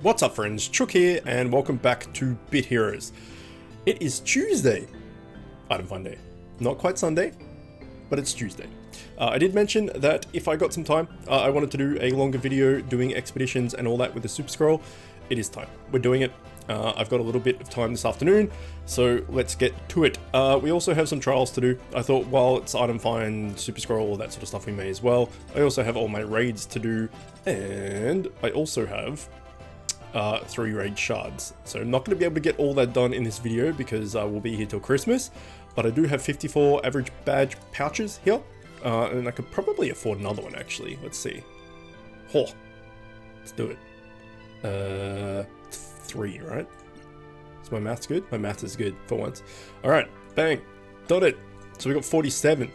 What's up friends, Chook here and welcome back to Bit Heroes. It is Tuesday, item find day. Not quite Sunday, but it's Tuesday. I did mention that if I got some time, I wanted to do a longer video doing expeditions and all that with the super scroll. It is time, we're doing it. I've got a little bit of time this afternoon, so let's get to it. We also have some trials to do. I thought while it's item find, super scroll, all that sort of stuff we may as well. I also have all my raids to do, and I also have 3 raid shards. So I'm not going to be able to get all that done in this video because we'll be here till Christmas, but I do have 54 average badge pouches here, and I could probably afford another one actually. Let's see. Oh, let's do it. 3, right? Is my maths good? My math is good for once. All right, bang, done it. So we got 57.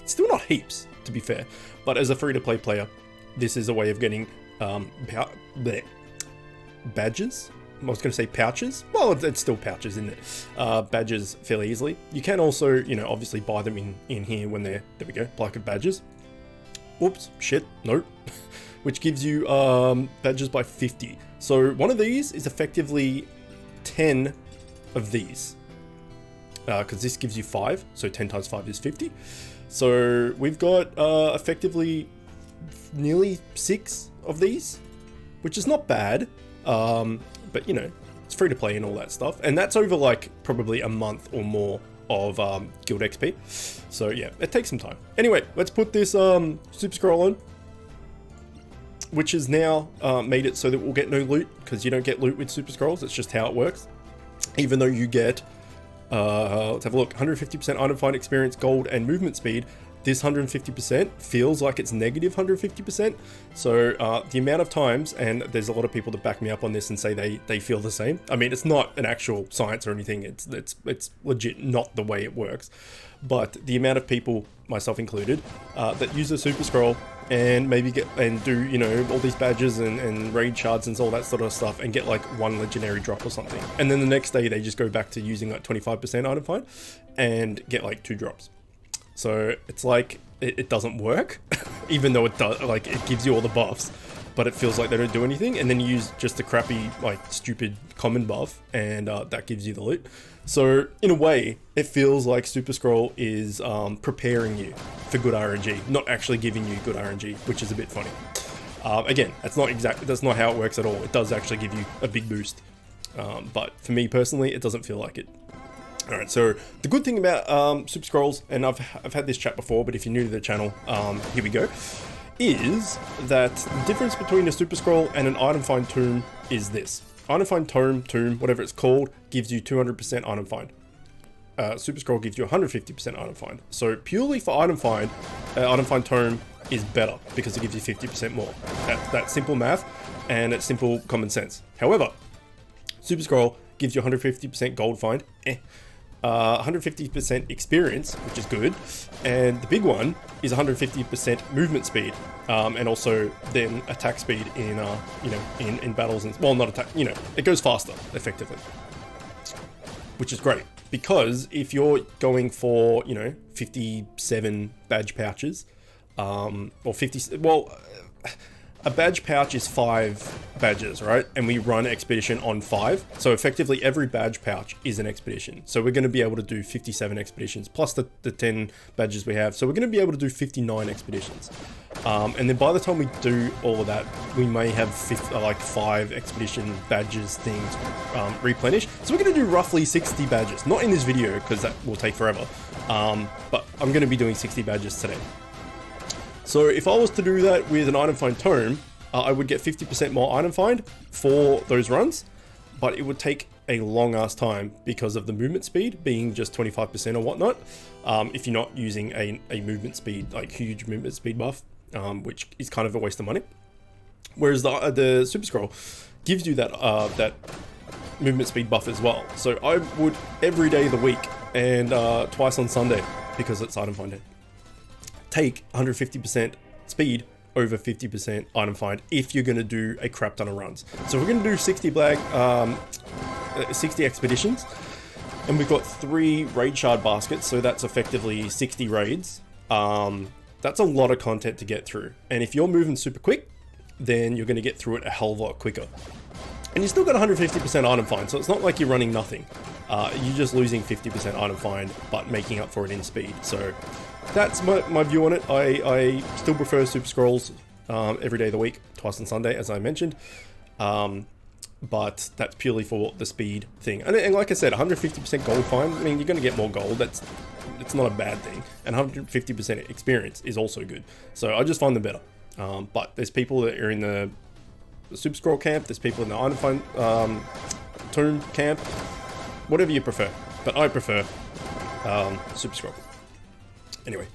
Still not heaps, to be fair, but as a free-to-play player, this is a way of getting badges. I was going to say pouches. Well, it's still pouches, isn't it? Badges fairly easily. You can also, you know, obviously buy them in here when they're, there we go, block of badges. Oops, shit, nope. Which gives you badges by 50. So one of these is effectively 10 of these. Because this gives you 5, so 10 times 5 is 50. So we've got effectively nearly 6 of these, which is not bad. But you know, it's free to play and all that stuff. And that's over like probably a month or more of guild XP. So yeah, it takes some time. Anyway, let's put this super scroll on, which has now made it so that we'll get no loot, because you don't get loot with super scrolls. It's just how it works. Even though you get, let's have a look, 150% item find experience, gold, and movement speed, this 150% feels like it's negative 150%. So the amount of times, and there's a lot of people that back me up on this and say they feel the same. I mean, it's not an actual science or anything. It's legit not the way it works. But the amount of people, myself included, that use the super scroll and maybe get and do, you know, all these badges and raid shards and all that sort of stuff and get like 1 legendary drop or something. And then the next day they just go back to using like 25% item find and get like 2 drops. So it's like, it doesn't work, even though it does, like it gives you all the buffs, but it feels like they don't do anything. And then you use just a crappy, like stupid common buff, and that gives you the loot. So in a way, it feels like Super Scroll is preparing you for good RNG, not actually giving you good RNG, which is a bit funny. Again, that's not how it works at all. It does actually give you a big boost, but for me personally, it doesn't feel like it. Alright, so the good thing about super scrolls, and I've had this chat before, but if you're new to the channel, here we go, is that the difference between a super scroll and an item find tomb is this. Item find tomb, whatever it's called, gives you 200% item find. Super scroll gives you 150% item find. So purely for item find tomb is better because it gives you 50% more. That's simple math and it's simple common sense. However, super scroll gives you 150% gold find, 150% experience, which is good, and the big one is 150% movement speed, and also then attack speed in you know, in battles, and well, not attack, you know, it goes faster effectively, which is great, because if you're going for, you know, 57 badge pouches, or 50, well, a badge pouch is 5 badges, right? And we run expedition on 5. So effectively every badge pouch is an expedition. So we're going to be able to do 57 expeditions plus the 10 badges we have. So we're going to be able to do 59 expeditions. And then by the time we do all of that, we may have 5 expedition badges things replenish. So we're going to do roughly 60 badges. Not in this video because that will take forever. But I'm going to be doing 60 badges today. So if I was to do that with an item find tome, I would get 50% more item find for those runs, but it would take a long ass time because of the movement speed being just 25% or whatnot. If you're not using a movement speed, like huge movement speed buff, which is kind of a waste of money. Whereas the super scroll gives you that that movement speed buff as well. So I would every day of the week and twice on Sunday, because it's item find day, take 150% speed over 50% item find if you're going to do a crap ton of runs. So we're going to do 60 expeditions, and we've got 3 raid shard baskets, so that's effectively 60 raids. That's a lot of content to get through, and if you're moving super quick, then you're going to get through it a hell of a lot quicker. And you still got 150% item find, so it's not like you're running nothing. You're just losing 50% item find, but making up for it in speed. So that's my view on it. I still prefer Super Scrolls every day of the week, twice on Sunday, as I mentioned. But that's purely for the speed thing. And like I said, 150% gold find, I mean, you're going to get more gold. It's not a bad thing. And 150% experience is also good. So I just find them better. But there's people that are in the Super Scroll camp, there's people in the item find tomb camp, whatever you prefer. But I prefer Super Scroll. Anyway,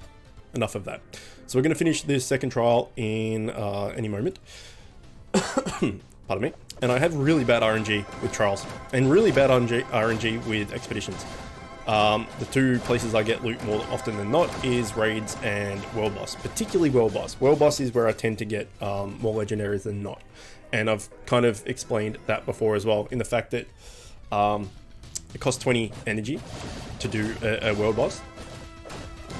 enough of that. So we're going to finish this second trial in any moment. Pardon me. And I have really bad RNG with trials and really bad RNG with expeditions. The two places I get loot more often than not is raids and world boss, particularly world boss. World boss is where I tend to get more legendaries than not. And I've kind of explained that before as well, in the fact that it costs 20 energy to do a world boss.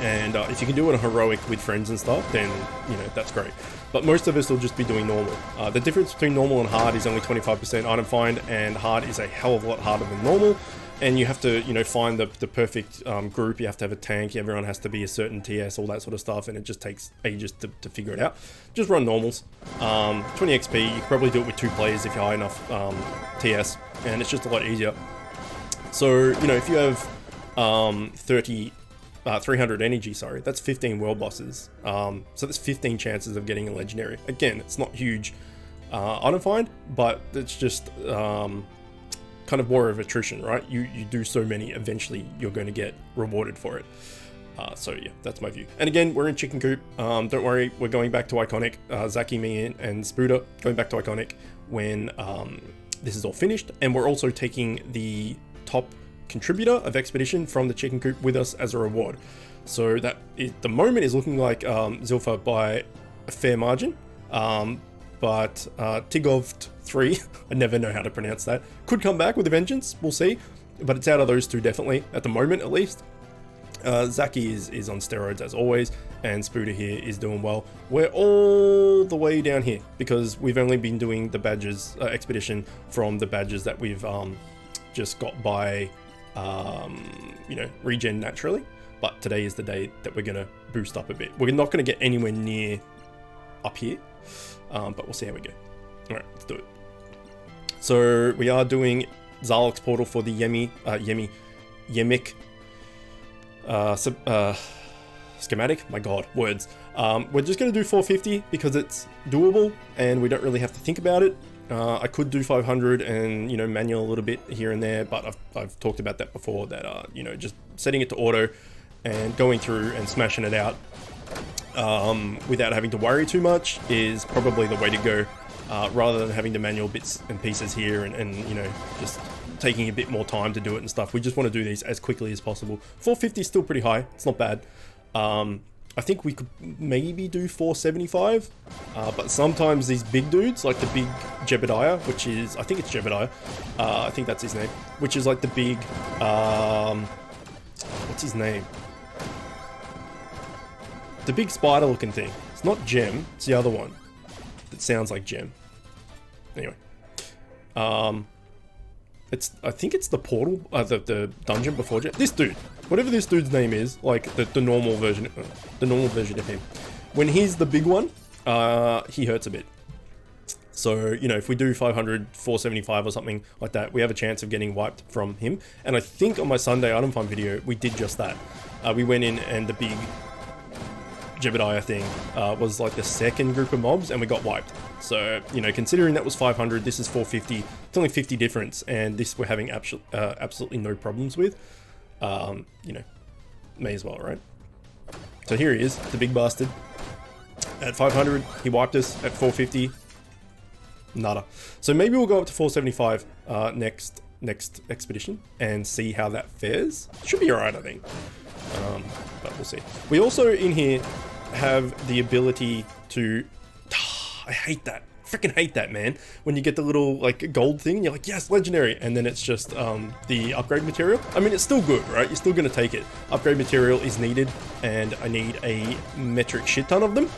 And if you can do it on heroic with friends and stuff, then, you know, that's great. But most of us will just be doing normal. The difference between normal and hard is only 25% item find, and hard is a hell of a lot harder than normal. And you have to, you know, find the perfect group. You have to have a tank. Everyone has to be a certain TS, all that sort of stuff. And it just takes ages to figure it out. Just run normals. 20 XP. You can probably do it with 2 players if you're high enough TS. And it's just a lot easier. So, you know, if you have 300 energy, sorry, that's 15 world bosses. So that's 15 chances of getting a legendary. Again, it's not huge item find, but it's just kind of more of attrition, right? You do so many, eventually you're going to get rewarded for it. So yeah, that's my view. And again, we're in Chicken Coop. Don't worry, we're going back to Iconic. Zaki, me, and Spooder going back to Iconic when this is all finished. And we're also taking the top contributor of Expedition from the Chicken Coop with us as a reward. So that the moment is looking like Zilpha by a fair margin. But Tigovt 3, I never know how to pronounce that, could come back with a vengeance, we'll see. But it's out of those two definitely, at the moment at least. Zaki is on steroids as always, and Spooder here is doing well. We're all the way down here, because we've only been doing the badges, Expedition, from the badges that we've just got by, you know, regen naturally. But today is the day that we're going to boost up a bit. We're not going to get anywhere near up here. But we'll see how we go. Alright, let's do it. So we are doing Zarlock's portal for the Yemic schematic. My god, words. We're just going to do 450 because it's doable and we don't really have to think about it. I could do 500 and, you know, manual a little bit here and there, but I've talked about that before, that, you know, just setting it to auto and going through and smashing it out without having to worry too much is probably the way to go, rather than having to manual bits and pieces here and you know, just taking a bit more time to do it and stuff. We just want to do these as quickly as possible. 450 is still pretty high, it's not bad. I think we could maybe do 475, but sometimes these big dudes, like the big Jebediah, which is, I think it's Jebediah, I think that's his name, which is like the big, what's his name? The big spider looking thing. It's not Gem, it's the other one that sounds like Gem. Anyway. I think it's the portal, the dungeon before Gem. This dude, whatever this dude's name is, like the normal version of him. When he's the big one, he hurts a bit. So, you know, if we do 500, 475 or something like that, we have a chance of getting wiped from him. And I think on my Sunday item find video, we did just that. We went in and the big Jebediah thing was like the second group of mobs and we got wiped. So, you know, considering that was 500, this is 450, it's only 50 difference, and this we're having absolutely no problems with. You know, may as well, right? So here he is, the big bastard. At 500, he wiped us. At 450, nada. So maybe we'll go up to 475 next expedition and see how that fares. Should be alright, I think. But we'll see. We also in here have the ability to, I hate that, freaking hate that, man, when you get the little like gold thing and you're like, yes, legendary, and then it's just the upgrade material. I mean, it's still good, right? You're still gonna take it. Upgrade material is needed, and I need a metric shit ton of them.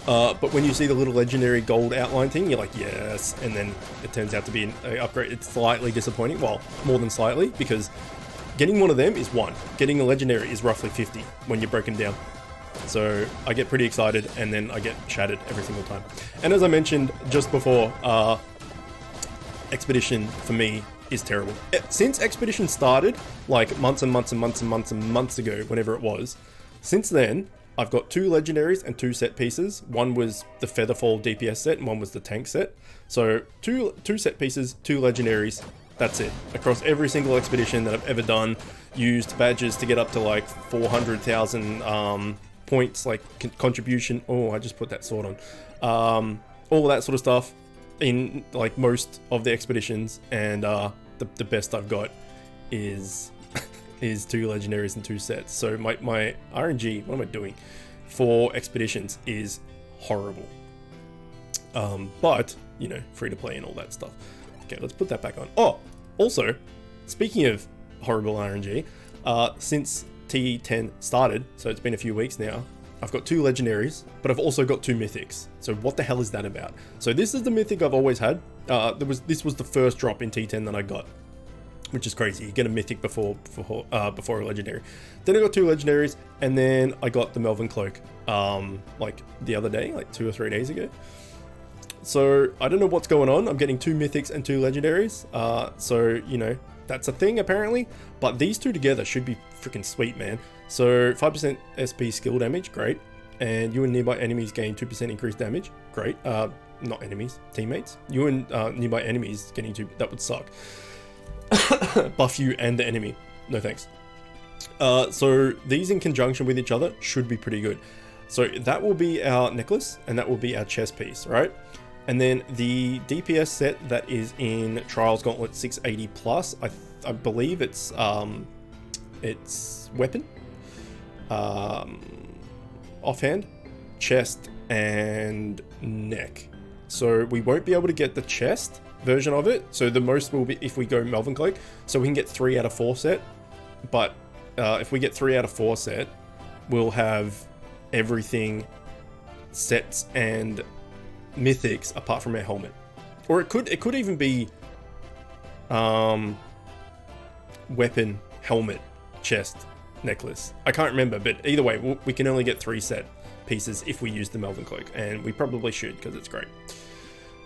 But when you see the little legendary gold outline thing, you're like, yes, and then it turns out to be an upgrade. It's slightly disappointing, well, more than slightly, because getting one of them is 1. Getting a legendary is roughly 50 when you break them down. So I get pretty excited, and then I get shattered every single time. And as I mentioned just before, Expedition for me is terrible. Since Expedition started, like months and months and months and months and months ago, whenever it was, since then, I've got 2 legendaries and 2 set pieces. One was the Featherfall DPS set, and one was the tank set. So two set pieces, 2 legendaries. That's it. Across every single expedition that I've ever done, used badges to get up to like 400,000 points, like contribution. Oh, I just put that sword on. All of that sort of stuff in like most of the expeditions, and the best I've got is is 2 legendaries and 2 sets. So my RNG, what am I doing for expeditions, is horrible. But you know, free to play and all that stuff. Okay, let's put that back on. Oh, also, speaking of horrible RNG, since T10 started, so it's been a few weeks now, I've got 2 legendaries, but I've also got 2 mythics. So what the hell is that about? So this is the mythic I've always had. This was the first drop in T10 that I got, which is crazy. You get a mythic before a legendary. Then I got 2 legendaries, and then I got the Melvin Cloak, like the other day, like 2 or 3 days ago. So I don't know what's going on. I'm getting 2 mythics and 2 legendaries. So you know, that's a thing apparently. But these 2 together should be freaking sweet, man. So 5% SP skill damage, great. And you and nearby enemies gain 2% increased damage, great. Not enemies, teammates. You and nearby enemies getting 2, that would suck. Buff you and the enemy. No thanks. So these in conjunction with each other should be pretty good. So that will be our necklace, and that will be our chest piece, right? And then the DPS set that is in Trials Gauntlet 680 plus, I believe it's weapon, offhand, chest, and neck. So we won't be able to get the chest version of it. So the most will be if we go Melvin Cloak. So we can get 3 out of 4 set. But if we get 3 out of 4 set, we'll have everything sets and mythics apart from our helmet. Or it could even be weapon, helmet, chest, necklace. I can't remember, but either way, we can only get 3 set pieces if we use the Melvin Cloak, and we probably should because it's great.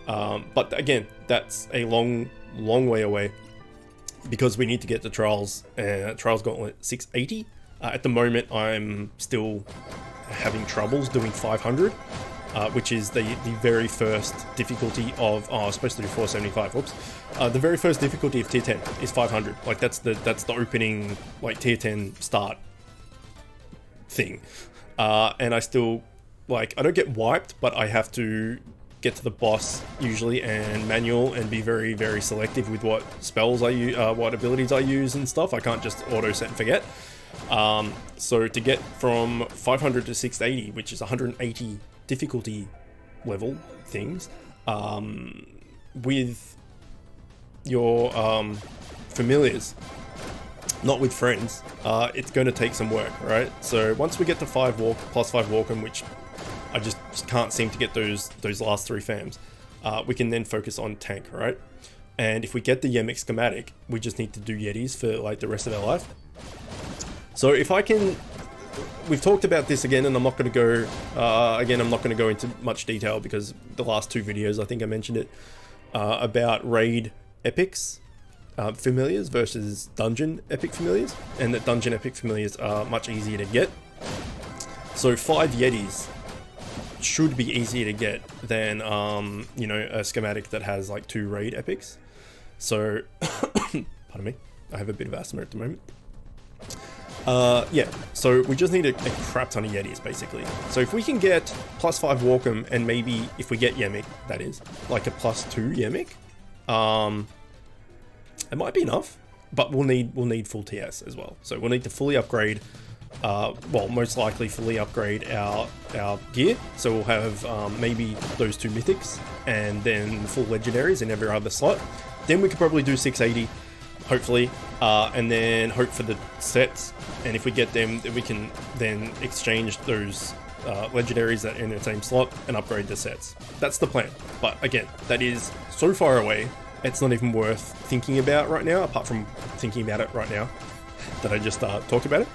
But again, that's a long way away because we need to get the Trials Gauntlet 680. At the moment, I'm still having troubles doing 500, which is the very first difficulty of, I was supposed to do 475, whoops. The very first difficulty of tier 10 is 500. Like that's the opening, like tier 10 start thing. And I still, like, I don't get wiped, but I have to get to the boss usually and manual and be very, very selective with what spells I use, what abilities I use and stuff. I can't just auto set and forget. So to get from 500 to 680, which is 180 difficulty level things, with your familiars, not with friends, it's going to take some work, right? So once we get to plus 5 Walkham, which I just can't seem to get those last 3 fams, we can then focus on tank, right? And if we get the Yemic schematic, we just need to do Yetis for like the rest of our life. So if I can, we've talked about this again, and I'm not going to go, again, I'm not going to go into much detail because the last 2 videos, I think I mentioned it, about raid epics familiars versus dungeon epic familiars, and that dungeon epic familiars are much easier to get. So 5 Yetis should be easier to get than, you know, a schematic that has like 2 raid epics. So, pardon me, I have a bit of asthma at the moment. Yeah, so we just need a crap ton of Yetis, basically. So if we can get plus 5 Walkham, and maybe if we get Yemic, that is, like a plus 2 Yemic, it might be enough, but we'll need full TS as well. So we'll need to fully upgrade, well, most likely fully upgrade our gear. So we'll have maybe those 2 mythics, and then full legendaries in every other slot. Then we could probably do 680. Hopefully, and then hope for the sets, and if we get them, we can then exchange those legendaries that are in the same slot and upgrade the sets. That's the plan. But again, that is so far away, it's not even worth thinking about right now, apart from thinking about it right now that I just talked about it.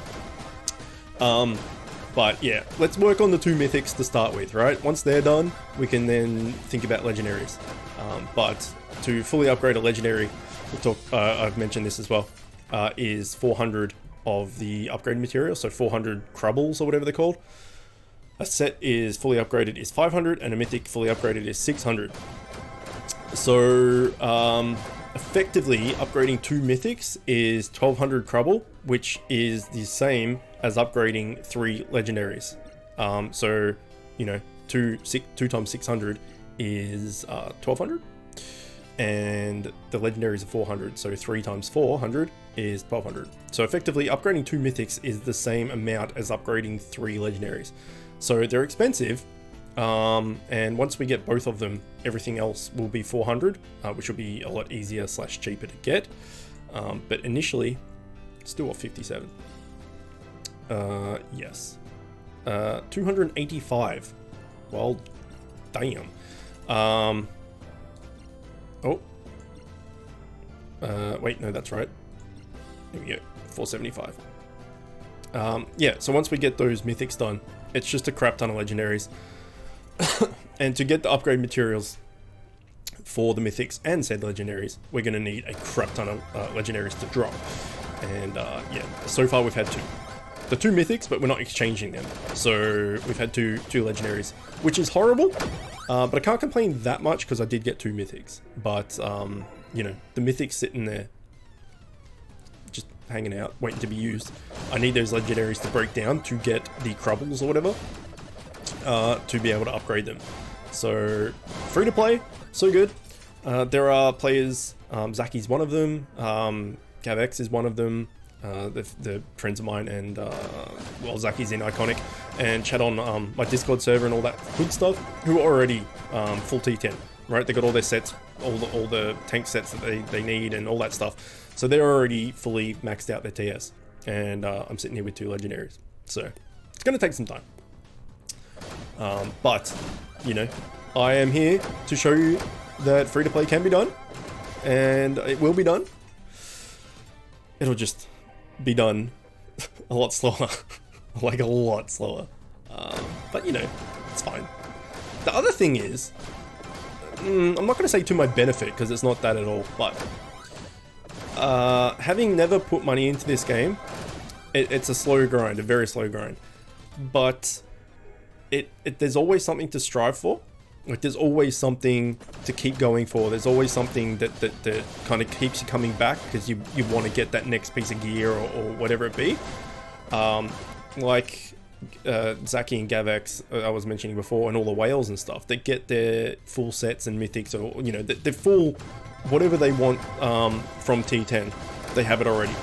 But yeah, let's work on the 2 mythics to start with, right? Once they're done, we can then think about legendaries. But to fully upgrade a legendary, I've mentioned this as well, is 400 of the upgrade material, so 400 crubbles or whatever they're called. A set is fully upgraded is 500, and a mythic fully upgraded is 600. So effectively, upgrading 2 mythics is 1200 crubble, which is the same as upgrading 3 legendaries. So, you know, 2 times 600 is 1200, and the legendaries are 400, so 3 times 400 is 1200. So effectively, upgrading 2 mythics is the same amount as upgrading 3 legendaries. So they're expensive, and once we get both of them, everything else will be 400, which will be a lot easier / cheaper to get. But initially, still at 57. Yes. 285. Well, damn. Wait, no, that's right. Here we go. 475. Yeah, so once we get those mythics done, it's just a crap ton of legendaries. And to get the upgrade materials for the mythics and said legendaries, we're going to need a crap ton of legendaries to drop. And yeah, so far we've had 2. The 2 mythics, but we're not exchanging them. So we've had two legendaries, which is horrible. But I can't complain that much because I did get 2 mythics. But, you know, the mythics sitting there, just hanging out, waiting to be used. I need those legendaries to break down to get the crubbles or whatever, to be able to upgrade them. So, free to play, so good. There are players, Zaki's one of them, GavX is one of them, the friends of mine, and well, Zaki's in Iconic, and chat on my Discord server and all that good stuff, who are already full T10, right? They got all their sets, all the tank sets that they need and all that stuff. So they're already fully maxed out their TS, and I'm sitting here with 2 legendaries. So it's going to take some time. But, you know, I am here to show you that free-to-play can be done, and it will be done. It'll just be done a lot slower, like a lot slower. But, you know, it's fine. The other thing is, I'm not going to say to my benefit, because it's not that at all, but having never put money into this game, it's a slow grind, a very slow grind. But there's always something to strive for. Like, there's always something to keep going for. There's always something that kind of keeps you coming back because you want to get that next piece of gear or whatever it be. Like Zaki and Gavex, I was mentioning before, and all the whales and stuff, they get their full sets and mythics, or, you know, they're full whatever they want from T10. They have it already.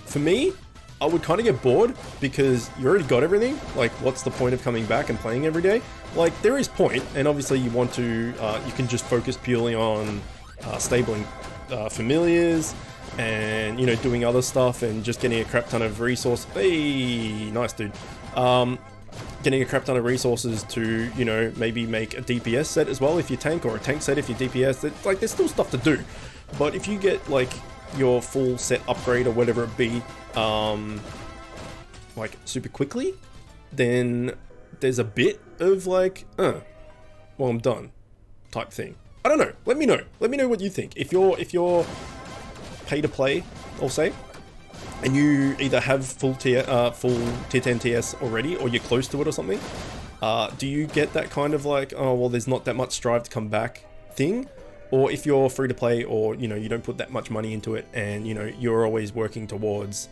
For me, I would kind of get bored because you already got everything. Like, what's the point of coming back and playing every day? Like, there is point, and obviously you want to, you can just focus purely on stabling familiars and, you know, doing other stuff and just getting a crap ton of resources. Hey, nice dude. Getting a crap ton of resources to, you know, maybe make a DPS set as well if you tank, or a tank set if you DPS. Like, there's still stuff to do. But if you get, like, your full set upgrade or whatever it be, like, super quickly, then there's a bit of like, well, I'm done type thing. I don't know. Let me know what you think. If you're pay to play, I'll say, and you either have full tier 10 TS already, or you're close to it or something, do you get that kind of like, oh, well, there's not that much strive to come back thing? Or if you're free to play, or, you know, you don't put that much money into it, and, you know, you're always working towards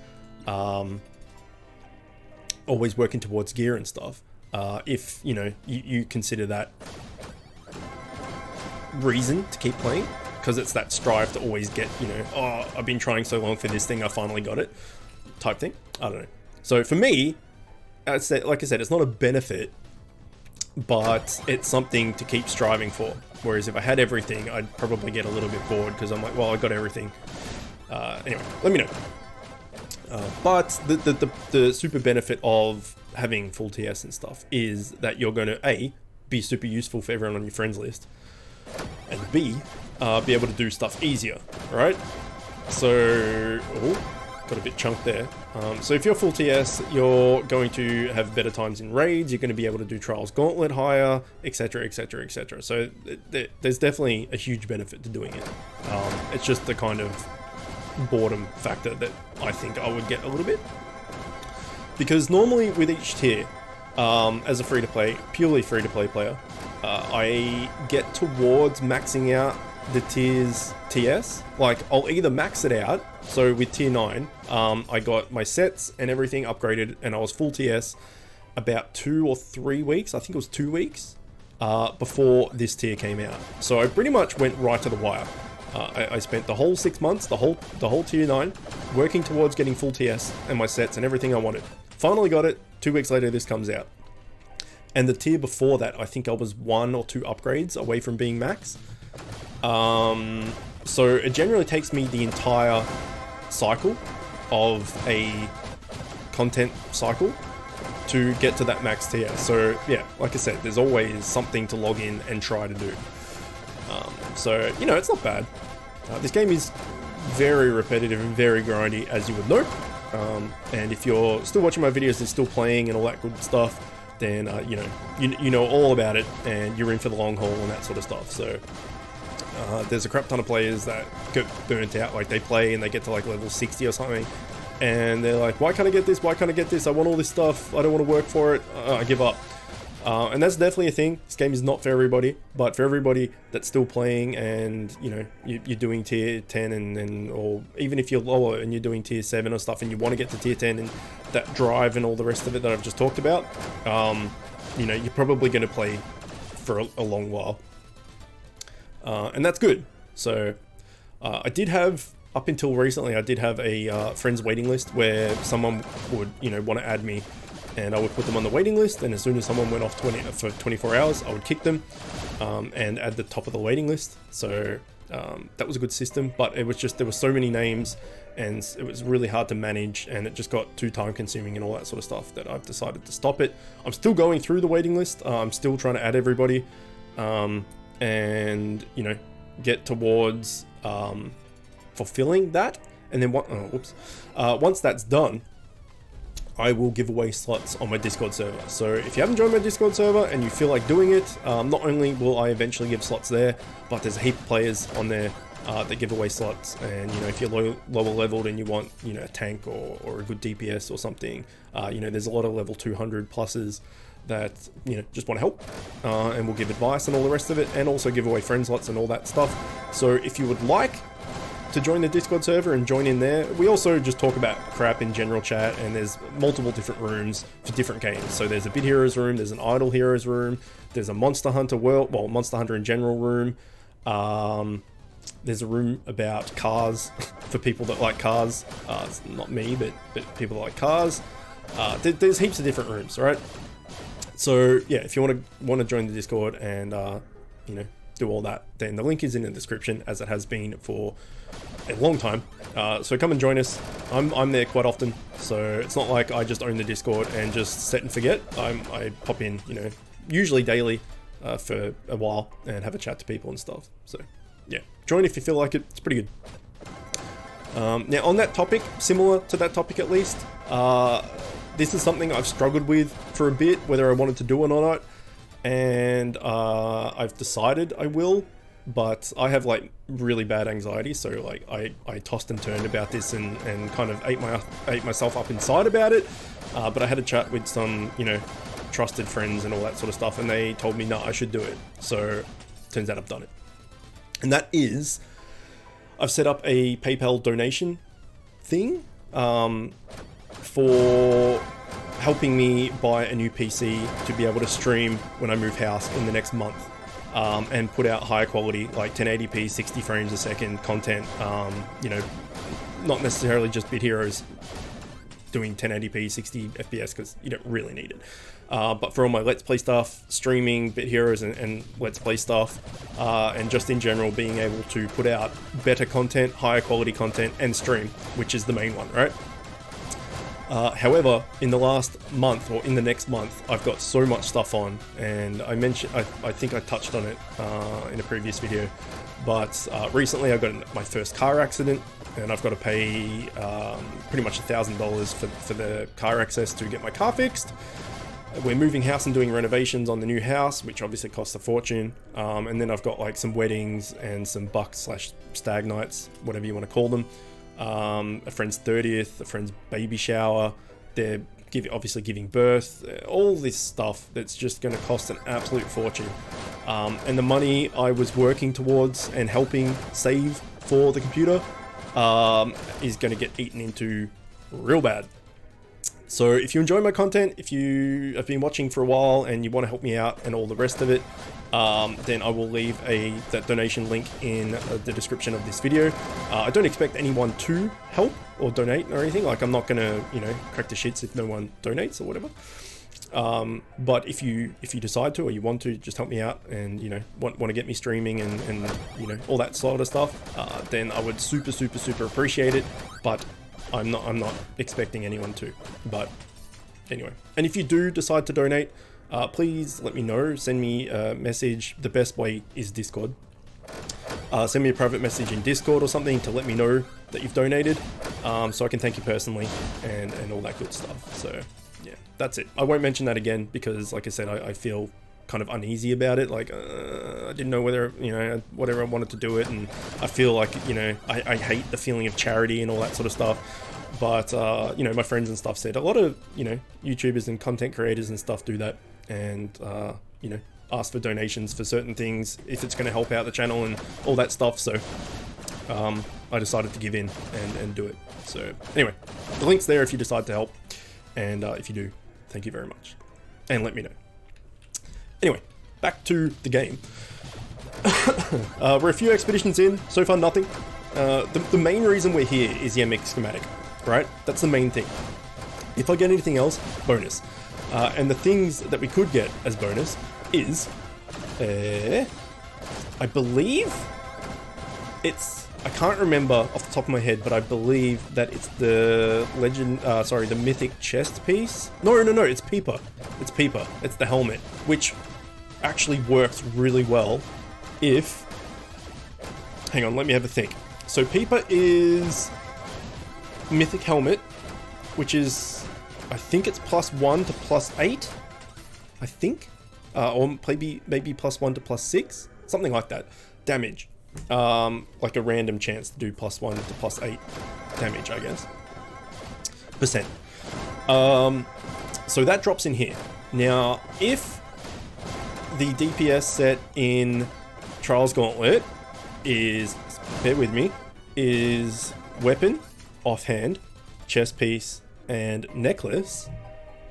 gear and stuff, if, you know, you consider that reason to keep playing, because it's that strive to always get, you know, oh, I've been trying so long for this thing, I finally got it, type thing. I don't know. So for me, like I said, it's not a benefit, but it's something to keep striving for. Whereas if I had everything, I'd probably get a little bit bored, because I'm like, well, I got everything. Anyway, let me know. But the super benefit of having full TS and stuff is that you're going to A, be super useful for everyone on your friends list, and B, be able to do stuff easier, right? So, got a bit chunked there. So if you're full TS, you're going to have better times in raids, you're going to be able to do Trials Gauntlet higher, etc, etc, etc. So there's definitely a huge benefit to doing it. It's just the kind of boredom factor that I think I would get a little bit. Because normally with each tier, as a free-to-play, purely free-to-play player, I get towards maxing out the tiers TS. Like, I'll either max it out, so with tier 9, I got my sets and everything upgraded, and I was full TS about 2 or 3 weeks, I think it was 2 weeks, before this tier came out. So I pretty much went right to the wire. I spent the whole 6 months, the whole tier 9, working towards getting full TS and my sets and everything I wanted. Finally got it, 2 weeks later this comes out. And the tier before that, I think I was 1 or 2 upgrades away from being max. So it generally takes me the entire cycle of a content cycle to get to that max tier. So yeah, like I said, there's always something to log in and try to do. So, you know, it's not bad. This game is very repetitive and very grindy, as you would know. And if you're still watching my videos and still playing and all that good stuff, then you know all about it, and you're in for the long haul and that sort of stuff. So there's a crap ton of players that get burnt out. Like, they play and they get to like level 60 or something, and they're like, why can't I get this? Why can't I get this? I want all this stuff. I don't want to work for it. I give up. And that's definitely a thing. This game is not for everybody, but for everybody that's still playing, and you know, you're doing tier 10 and or even if you're lower and you're doing tier 7 or stuff and you want to get to tier 10 and that drive and all the rest of it that I've just talked about, you know, you're probably going to play for a long while. And that's good. So I did have, up until recently, I did have a friends waiting list where someone would, you know, want to add me, and I would put them on the waiting list, and as soon as someone went off for 24 hours, I would kick them and add the top of the waiting list. So that was a good system, but it was just, there were so many names and it was really hard to manage, and it just got too time consuming and all that sort of stuff that I've decided to stop it. I'm still going through the waiting list. I'm still trying to add everybody and, you know, get towards fulfilling that. And then once that's done, I will give away slots on my Discord server. So if you haven't joined my Discord server and you feel like doing it, not only will I eventually give slots there, but there's a heap of players on there that give away slots. And, you know, if you're lower leveled and you want, you know, a tank or a good DPS or something, you know, there's a lot of level 200 pluses that, you know, just want to help, and we'll give advice and all the rest of it, and also give away friend slots and all that stuff. So if you would like to join the Discord server and join in there, we also just talk about crap in general chat, and there's multiple different rooms for different games. So there's a Bit Heroes room, there's an Idle Heroes room, there's a Monster Hunter world, well, Monster Hunter in general room. There's a room about cars for people that like cars. It's not me, but people that like cars. There's heaps of different rooms, right? So yeah, if you want to join the Discord and you know, do all that, then the link is in the description, as it has been for a long time. So come and join us. I'm there quite often, so it's not like I just own the Discord and just set and forget. I pop in, you know, usually daily for a while and have a chat to people and stuff. So yeah, join if you feel like it. It's pretty good. Now on that topic, similar to that topic at least, this is something I've struggled with for a bit, whether I wanted to do it or not. And I've decided I will, but I have like really bad anxiety, so like I tossed and turned about this and kind of ate myself up inside about it. But I had a chat with some, you know, trusted friends and all that sort of stuff, and they told me, no, I should do it. So turns out I've done it. And that is, I've set up a PayPal donation thing for helping me buy a new PC to be able to stream when I move house in the next month, and put out higher quality, like 1080p 60 frames a second content. You know, not necessarily just Bit Heroes doing 1080p 60 FPS, because you don't really need it, but for all my Let's Play stuff, streaming Bit Heroes and Let's Play stuff, and just in general being able to put out better content, higher quality content, and stream, which is the main one, right? However, in the last month, or in the next month, I've got so much stuff on, and I think I touched on it in a previous video, but recently I got in my first car accident, and I've got to pay pretty much $1,000 for the car access to get my car fixed. We're moving house and doing renovations on the new house, which obviously costs a fortune, and then I've got like some weddings and some bucks/stag nights, whatever you want to call them. A friend's 30th, a friend's baby shower, they're obviously giving birth, all this stuff that's just going to cost an absolute fortune. And the money I was working towards and helping save for the computer is going to get eaten into real bad. So if you enjoy my content, if you have been watching for a while and you want to help me out and all the rest of it, then I will leave that donation link in the description of this video. I don't expect anyone to help or donate or anything. Like, I'm not gonna, crack the shits if no one donates or whatever. But if you decide to, or you want to, just help me out and want to get me streaming and all that sort of stuff, then I would super appreciate it. But I'm not expecting anyone to. But anyway, and if you do decide to donate, please let me know. Send me a message. The best way is Discord. Send me a private message in Discord or something to let me know that you've donated, so I can thank you personally and all that good stuff. So yeah, that's it. I won't mention that again because, like I said, I feel kind of uneasy about it. Like I didn't know whether whatever I wanted to do it, and I feel like I hate the feeling of charity and all that sort of stuff. But my friends and stuff said a lot of YouTubers and content creators and stuff do that, and ask for donations for certain things if it's going to help out the channel and all that stuff. So I decided to give in and do it. So anyway, the link's there if you decide to help, and if you do, thank you very much, and let me know. Anyway, back to the game. We're a few expeditions in, so far nothing. The main reason we're here is Yemic schematic, right? That's the main thing. If I get anything else, bonus. And the things that we could get as bonus is, I believe I can't remember off the top of my head, but I believe that it's the the mythic chest piece. No, it's Peeper. It's Peeper. It's the helmet, which actually works really well if... Hang on, let me have a think. So Peeper is mythic helmet, which is, I think it's +1 to +8, I think, or maybe +1 to +6, something like that, damage, like a random chance to do +1 to +8 damage, I guess, percent. So that drops in here. Now, if the DPS set in Trials Gauntlet is, bear with me, is weapon, offhand, chest piece, and necklace,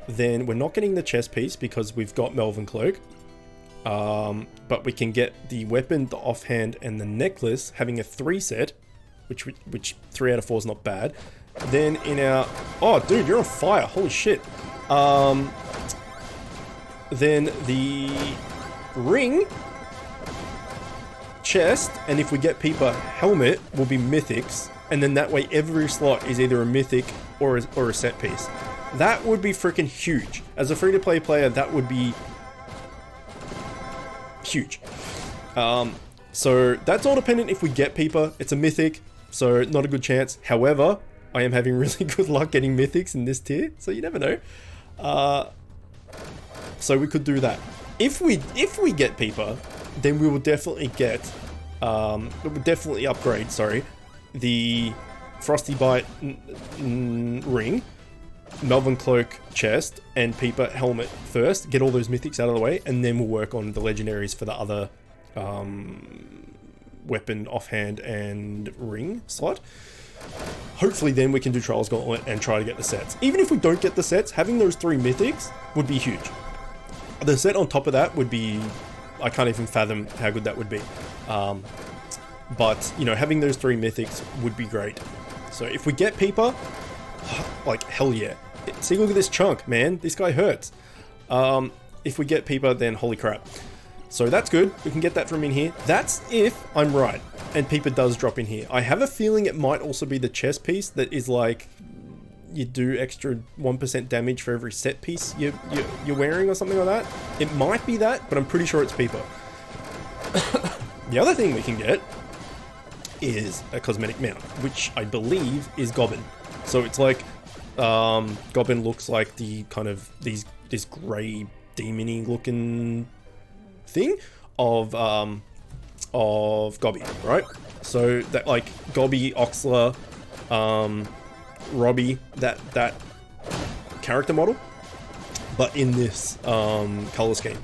then we're not getting the chest piece because we've got Melvin Cloak, but we can get the weapon, the offhand, and the necklace having a 3 set, which 3 out of 4 is not bad. Then in our... Oh, dude, you're on fire. Holy shit. Then the ring, chest, and if we get Peeper, helmet will be mythics, and then that way every slot is either a mythic or a set piece. That would be freaking huge. As a free-to-play player, that would be huge. So that's all dependent if we get Peeper. It's a mythic, so not a good chance. However, I am having really good luck getting mythics in this tier, so you never know. So we could do that. If we get Peeper, then we will definitely get, upgrade, sorry, the Frosty Bite ring, Melvin Cloak chest, and Peeper helmet first. Get all those mythics out of the way, and then we'll work on the legendaries for the other weapon, offhand, and ring slot. Hopefully then we can do Trials Gauntlet and try to get the sets. Even if we don't get the sets, having those 3 mythics would be huge. The set on top of that would be... I can't even fathom how good that would be. But, having those 3 mythics would be great. So if we get Peeper, like, hell yeah. See, look at this chunk, man. This guy hurts. If we get Peeper, then holy crap. So that's good. We can get that from in here. That's if I'm right and Peeper does drop in here. I have a feeling it might also be the chest piece that is like you do extra 1% damage for every set piece you're wearing or something like that. It might be that, but I'm pretty sure it's Peeper. The other thing we can get is a cosmetic mount, which I believe is Goblin. So it's like, Goblin looks like the kind of this grey demon-y looking thing of Gobby, right? So that like Gobby, Oxler, Robbie, that character model, but in this color scheme.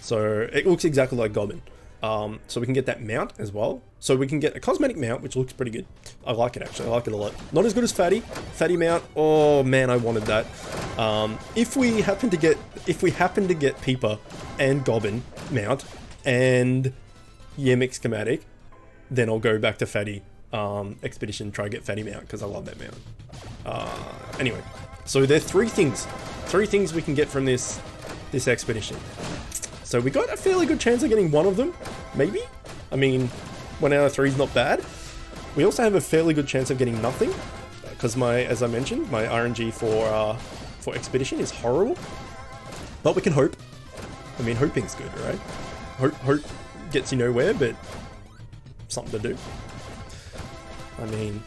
So it looks exactly like Goblin. So we can get that mount as well. So we can get a cosmetic mount, which looks pretty good. I like it actually. I like it a lot. Not as good as Fatty mount. Oh man, I wanted that. If we happen to get Peeper and Goblin mount and Yemic schematic, then I'll go back to Fatty expedition, try to get Fatty mount because I love that mount. Anyway, so there are three things we can get from this expedition. So we got a fairly good chance of getting one of them, maybe. I mean, 1 out of 3 is not bad. We also have a fairly good chance of getting nothing because as I mentioned, my RNG for expedition is horrible. But we can hope. I mean, hoping's good, right? Hope gets you nowhere, but something to do. I mean,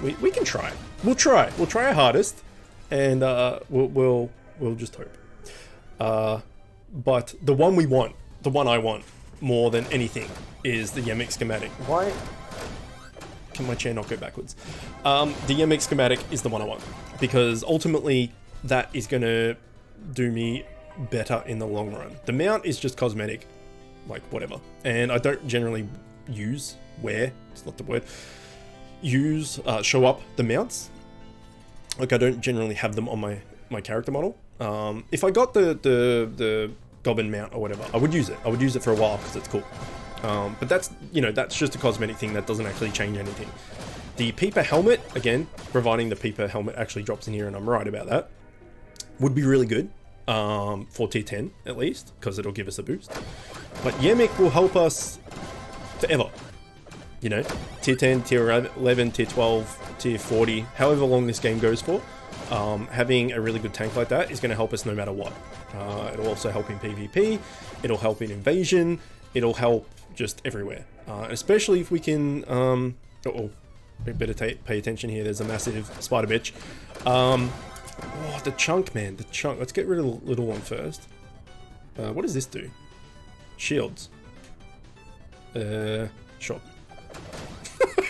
we can try. We'll try our hardest, and we'll just hope. But the one I want more than anything is the Yemic schematic. Why can my chair not go backwards? The Yemic schematic is the one I want because ultimately that is gonna do me better in the long run. The mount is just cosmetic, like whatever, and I don't generally it's not the word, show up the mounts. Like I don't generally have them on my character model. If I got the Goblin mount or whatever, I would use it. I would use it for a while because it's cool. But that's just a cosmetic thing that doesn't actually change anything. The Peeper helmet, again, providing the Peeper helmet actually drops in here and I'm right about that, would be really good for tier 10 at least, because it'll give us a boost. But Yemic will help us forever. Tier 10, tier 11, tier 12, tier 40, however long this game goes for. Having a really good tank like that is going to help us no matter what. It'll also help in PvP, it'll help in invasion, it'll help just everywhere. Especially if we can... we better pay attention here, there's a massive spider bitch. The chunk, man, the chunk. Let's get rid of the little one first. What does this do? Shields. Sure.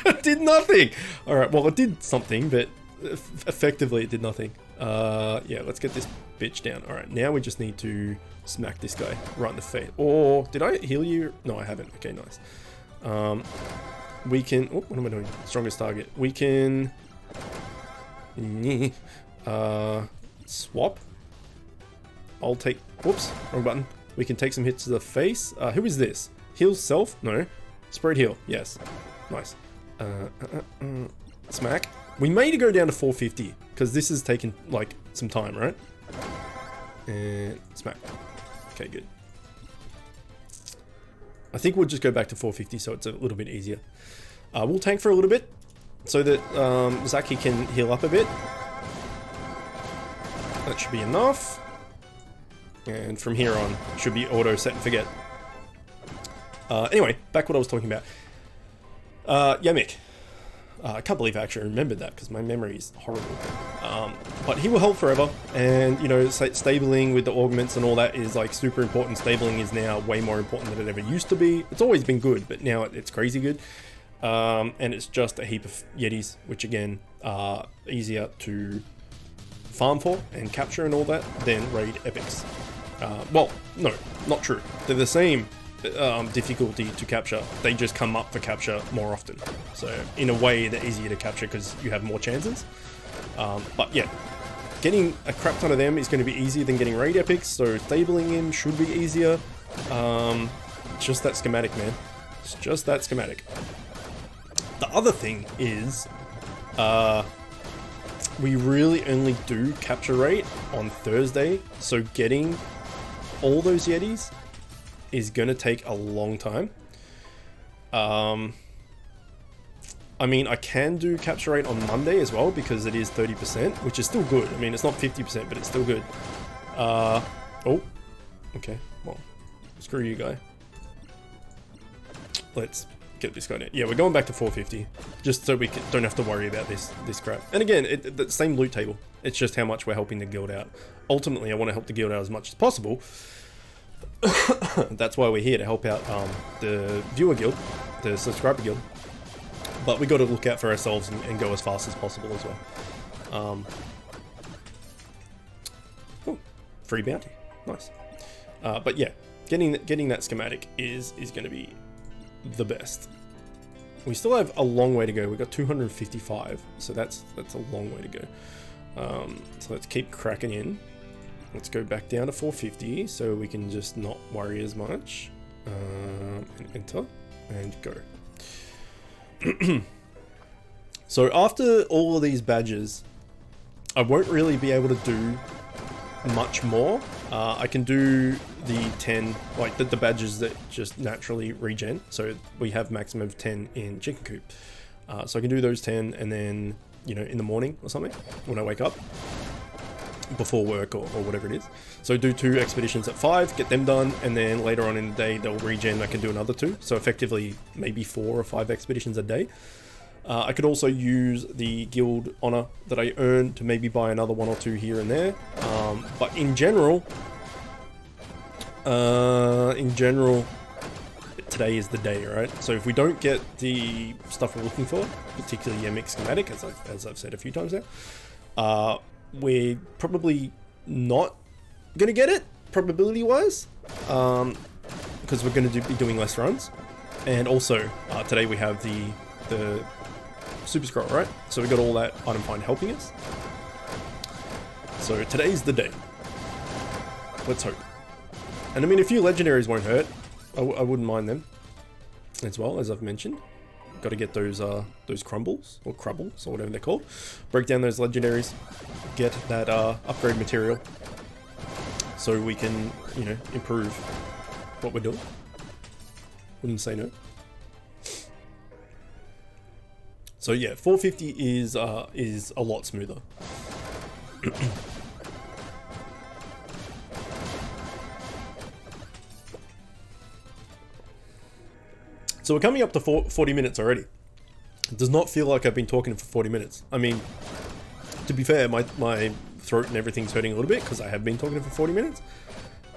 It did nothing! Alright, well it did something, but effectively it did nothing. Yeah, let's get this bitch down. Alright, now we just need to smack this guy right in the face. Or, did I heal you? No, I haven't. Okay, nice. We can... Oh, what am I doing? Strongest target. We can... swap. I'll take... Whoops, wrong button. We can take some hits to the face. Who is this? Heal self? No. Spread heal. Yes. Nice. Smack. We may go down to 450 because this has taken like some time, right? And smack. Okay, good. I think we'll just go back to 450 so it's a little bit easier. We'll tank for a little bit so that Zaki can heal up a bit. That should be enough. And from here on, should be auto set and forget. Anyway, back what I was talking about. Yemic. I can't believe I actually remembered that because my memory is horrible. But he will help forever, and stabling with the augments and all that is like super important. Stabling is now way more important than it ever used to be. It's always been good, but now it's crazy good. And it's just a heap of Yetis, which again are easier to farm for and capture and all that than raid epics. Well, no, not true. They're the same difficulty to capture. They just come up for capture more often. So in a way, they're easier to capture because you have more chances. But yeah, getting a crap ton of them is going to be easier than getting raid epics. So stabling him should be easier. It's just that schematic, man. It's just that schematic. The other thing is, we really only do capture rate on Thursday. So getting all those Yetis is gonna take a long time. I mean, I can do capture rate on Monday as well because it is 30%, which is still good. I mean, it's not 50%, but it's still good. Oh, okay. Well, screw you, guy. Let's get this guy in. Yeah, we're going back to 450, just so we don't have to worry about this crap. And again, the same loot table. It's just how much we're helping the guild out. Ultimately, I want to help the guild out as much as possible. That's why we're here, to help out the viewer guild, the subscriber guild. But we got to look out for ourselves and go as fast as possible as well. Oh, free bounty, nice. But yeah, getting that schematic is going to be the best. We still have a long way to go. We got 255, so that's a long way to go. So let's keep cracking in. Let's go back down to 450 so we can just not worry as much. And enter and go. So after all of these badges, I won't really be able to do much more. I can do the 10, like the badges that just naturally regen. So we have maximum of 10 in Chicken Coop. So I can do those 10 and then, you know, in the morning or something when I wake up before work or whatever it is. So do 2 expeditions at 5, get them done, and then later on in the day they'll regen. I can do another 2. So effectively maybe 4 or 5 expeditions a day. I could also use the guild honor that I earn to maybe buy another 1 or 2 here and there. But in general, today is the day, right? So if we don't get the stuff we're looking for, particularly Yemic schematic, as I've said a few times now, we're probably not gonna get it probability wise, because we're going to be doing less runs. And also today we have the super scroll, right? So we got all that item find helping us. So today's the day. Let's hope. And I mean, a few legendaries won't hurt. I wouldn't mind them as well, as I've mentioned. Got to get those crumbles or crubbles or whatever they're called. Break down those legendaries. Get that upgrade material, so we can, you know, improve what we're doing. Wouldn't say no. So yeah, 450 is a lot smoother. So we're coming up to 40 minutes already. It does not feel like I've been talking for 40 minutes. I mean, to be fair, my throat and everything's hurting a little bit because I have been talking for 40 minutes.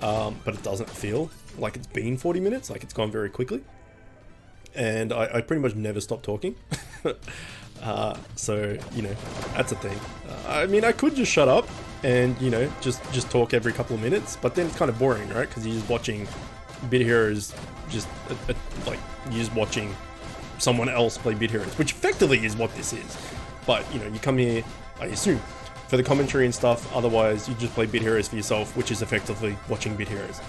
But it doesn't feel like it's been 40 minutes, like it's gone very quickly. And I pretty much never stop talking. So, you know, that's a thing. I mean, I could just shut up and, you know, just talk every couple of minutes, but then it's kind of boring, right? Because you're just watching Bit Heroes, just like you're just watching someone else play Bit Heroes, which effectively is what this is. But, you know, you come here, I assume, for the commentary and stuff. Otherwise, you just play Bit Heroes for yourself, which is effectively watching Bit Heroes.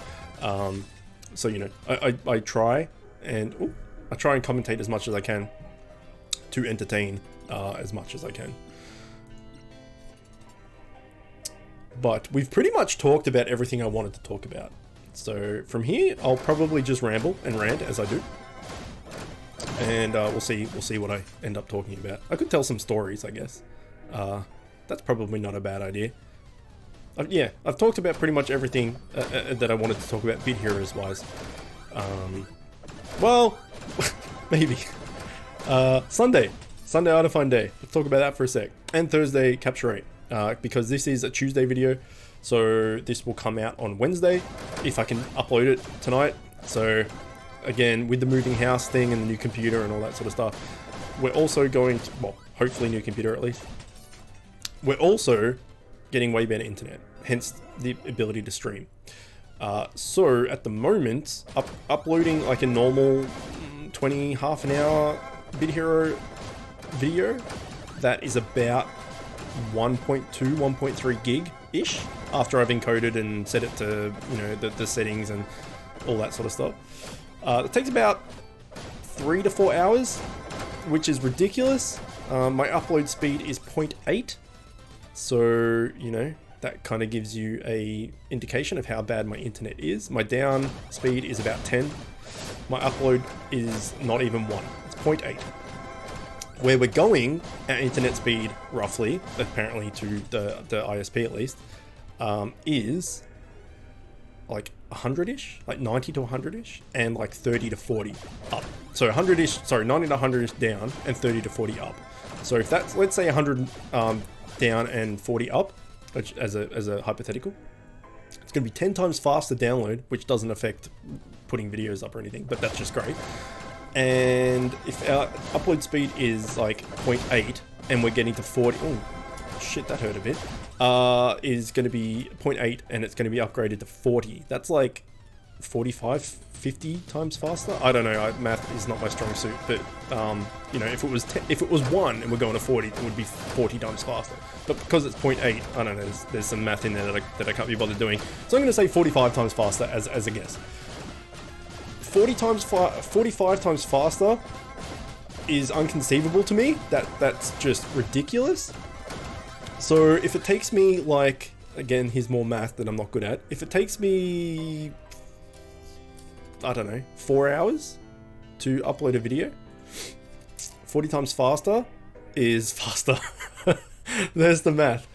So, you know, I try and commentate as much as I can to entertain as much as I can. But we've pretty much talked about everything I wanted to talk about. So from here, I'll probably just ramble and rant as I do. And we'll see what I end up talking about. I could tell some stories, I guess. That's probably not a bad idea. Yeah, I've talked about pretty much everything that I wanted to talk about Bit Heroes wise. Well, maybe. Sunday item find day. Let's talk about that for a sec. And Thursday capture rate. Because this is a Tuesday video, so this will come out on Wednesday if I can upload it tonight. So again, with the moving house thing and the new computer and all that sort of stuff, we're also going to, well, hopefully new computer at least. We're also getting way better internet, hence the ability to stream. So at the moment, uploading like a normal 20, half an hour Bit Hero video, that is about 1.2, 1.3 gig-ish after I've encoded and set it to, you know, the settings and all that sort of stuff. It takes about 3 to 4 hours, which is ridiculous. My upload speed is 0.8, so, you know, that kind of gives you a indication of how bad my internet is. My down speed is about 10. My upload is not even 1, it's 0.8. Where we're going at internet speed, roughly, apparently to the ISP at least, is like 100-ish, like 90 to 100-ish, and like 30 to 40 up. So 100-ish, sorry, 90 to 100-ish down, and 30 to 40 up. So if that's, let's say 100 down and 40 up, which, as a hypothetical, it's going to be 10 times faster download, which doesn't affect putting videos up or anything, but that's just great. And if our upload speed is like 0.8 and we're getting to 40, oh shit, that hurt a bit, is going to be 0.8 and it's going to be upgraded to 40. That's like 45, 50 times faster. I don't know, math is not my strong suit, but you know, if it was 1 and we're going to 40, it would be 40 times faster. But because it's 0.8, I don't know, there's some math in there that I can't be bothered doing. So I'm going to say 45 times faster as a guess. 45 times faster is unconceivable to me. That's just ridiculous. So if it takes me, like, again, here's more math that I'm not good at. If it takes me, I don't know, 4 hours to upload a video, 40 times faster is faster. There's the math.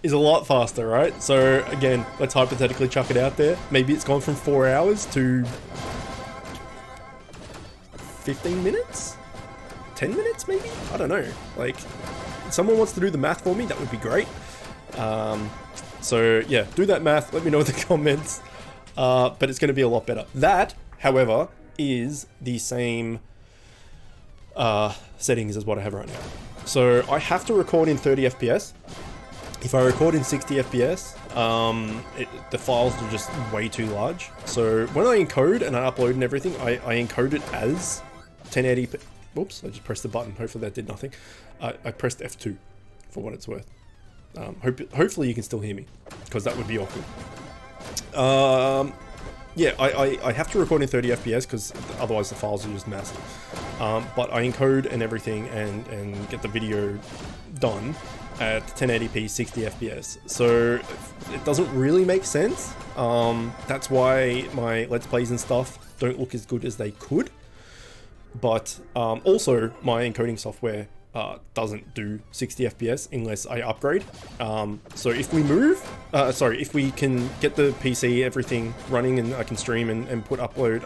Is a lot faster, right? So again, let's hypothetically chuck it out there. Maybe it's gone from 4 hours to 15 minutes? 10 minutes maybe? I don't know. Like, if someone wants to do the math for me, that would be great. So yeah, do that math, let me know in the comments. But it's going to be a lot better. That, however, is the same settings as what I have right now. So I have to record in 30 FPS. If I record in 60 FPS, the files are just way too large. So when I encode and I upload and everything, I encode it as 1080p. Whoops, I just pressed the button. Hopefully that did nothing. I pressed F2 for what it's worth. Hopefully you can still hear me, because that would be awkward. Yeah, I have to record in 30 FPS because otherwise the files are just massive. But I encode and everything and get the video done at 1080p 60 FPS. So it doesn't really make sense. That's why my Let's Plays and stuff don't look as good as they could. But also my encoding software doesn't do 60 FPS unless I upgrade. So if we move, if we can get the PC, everything running, and I can stream and upload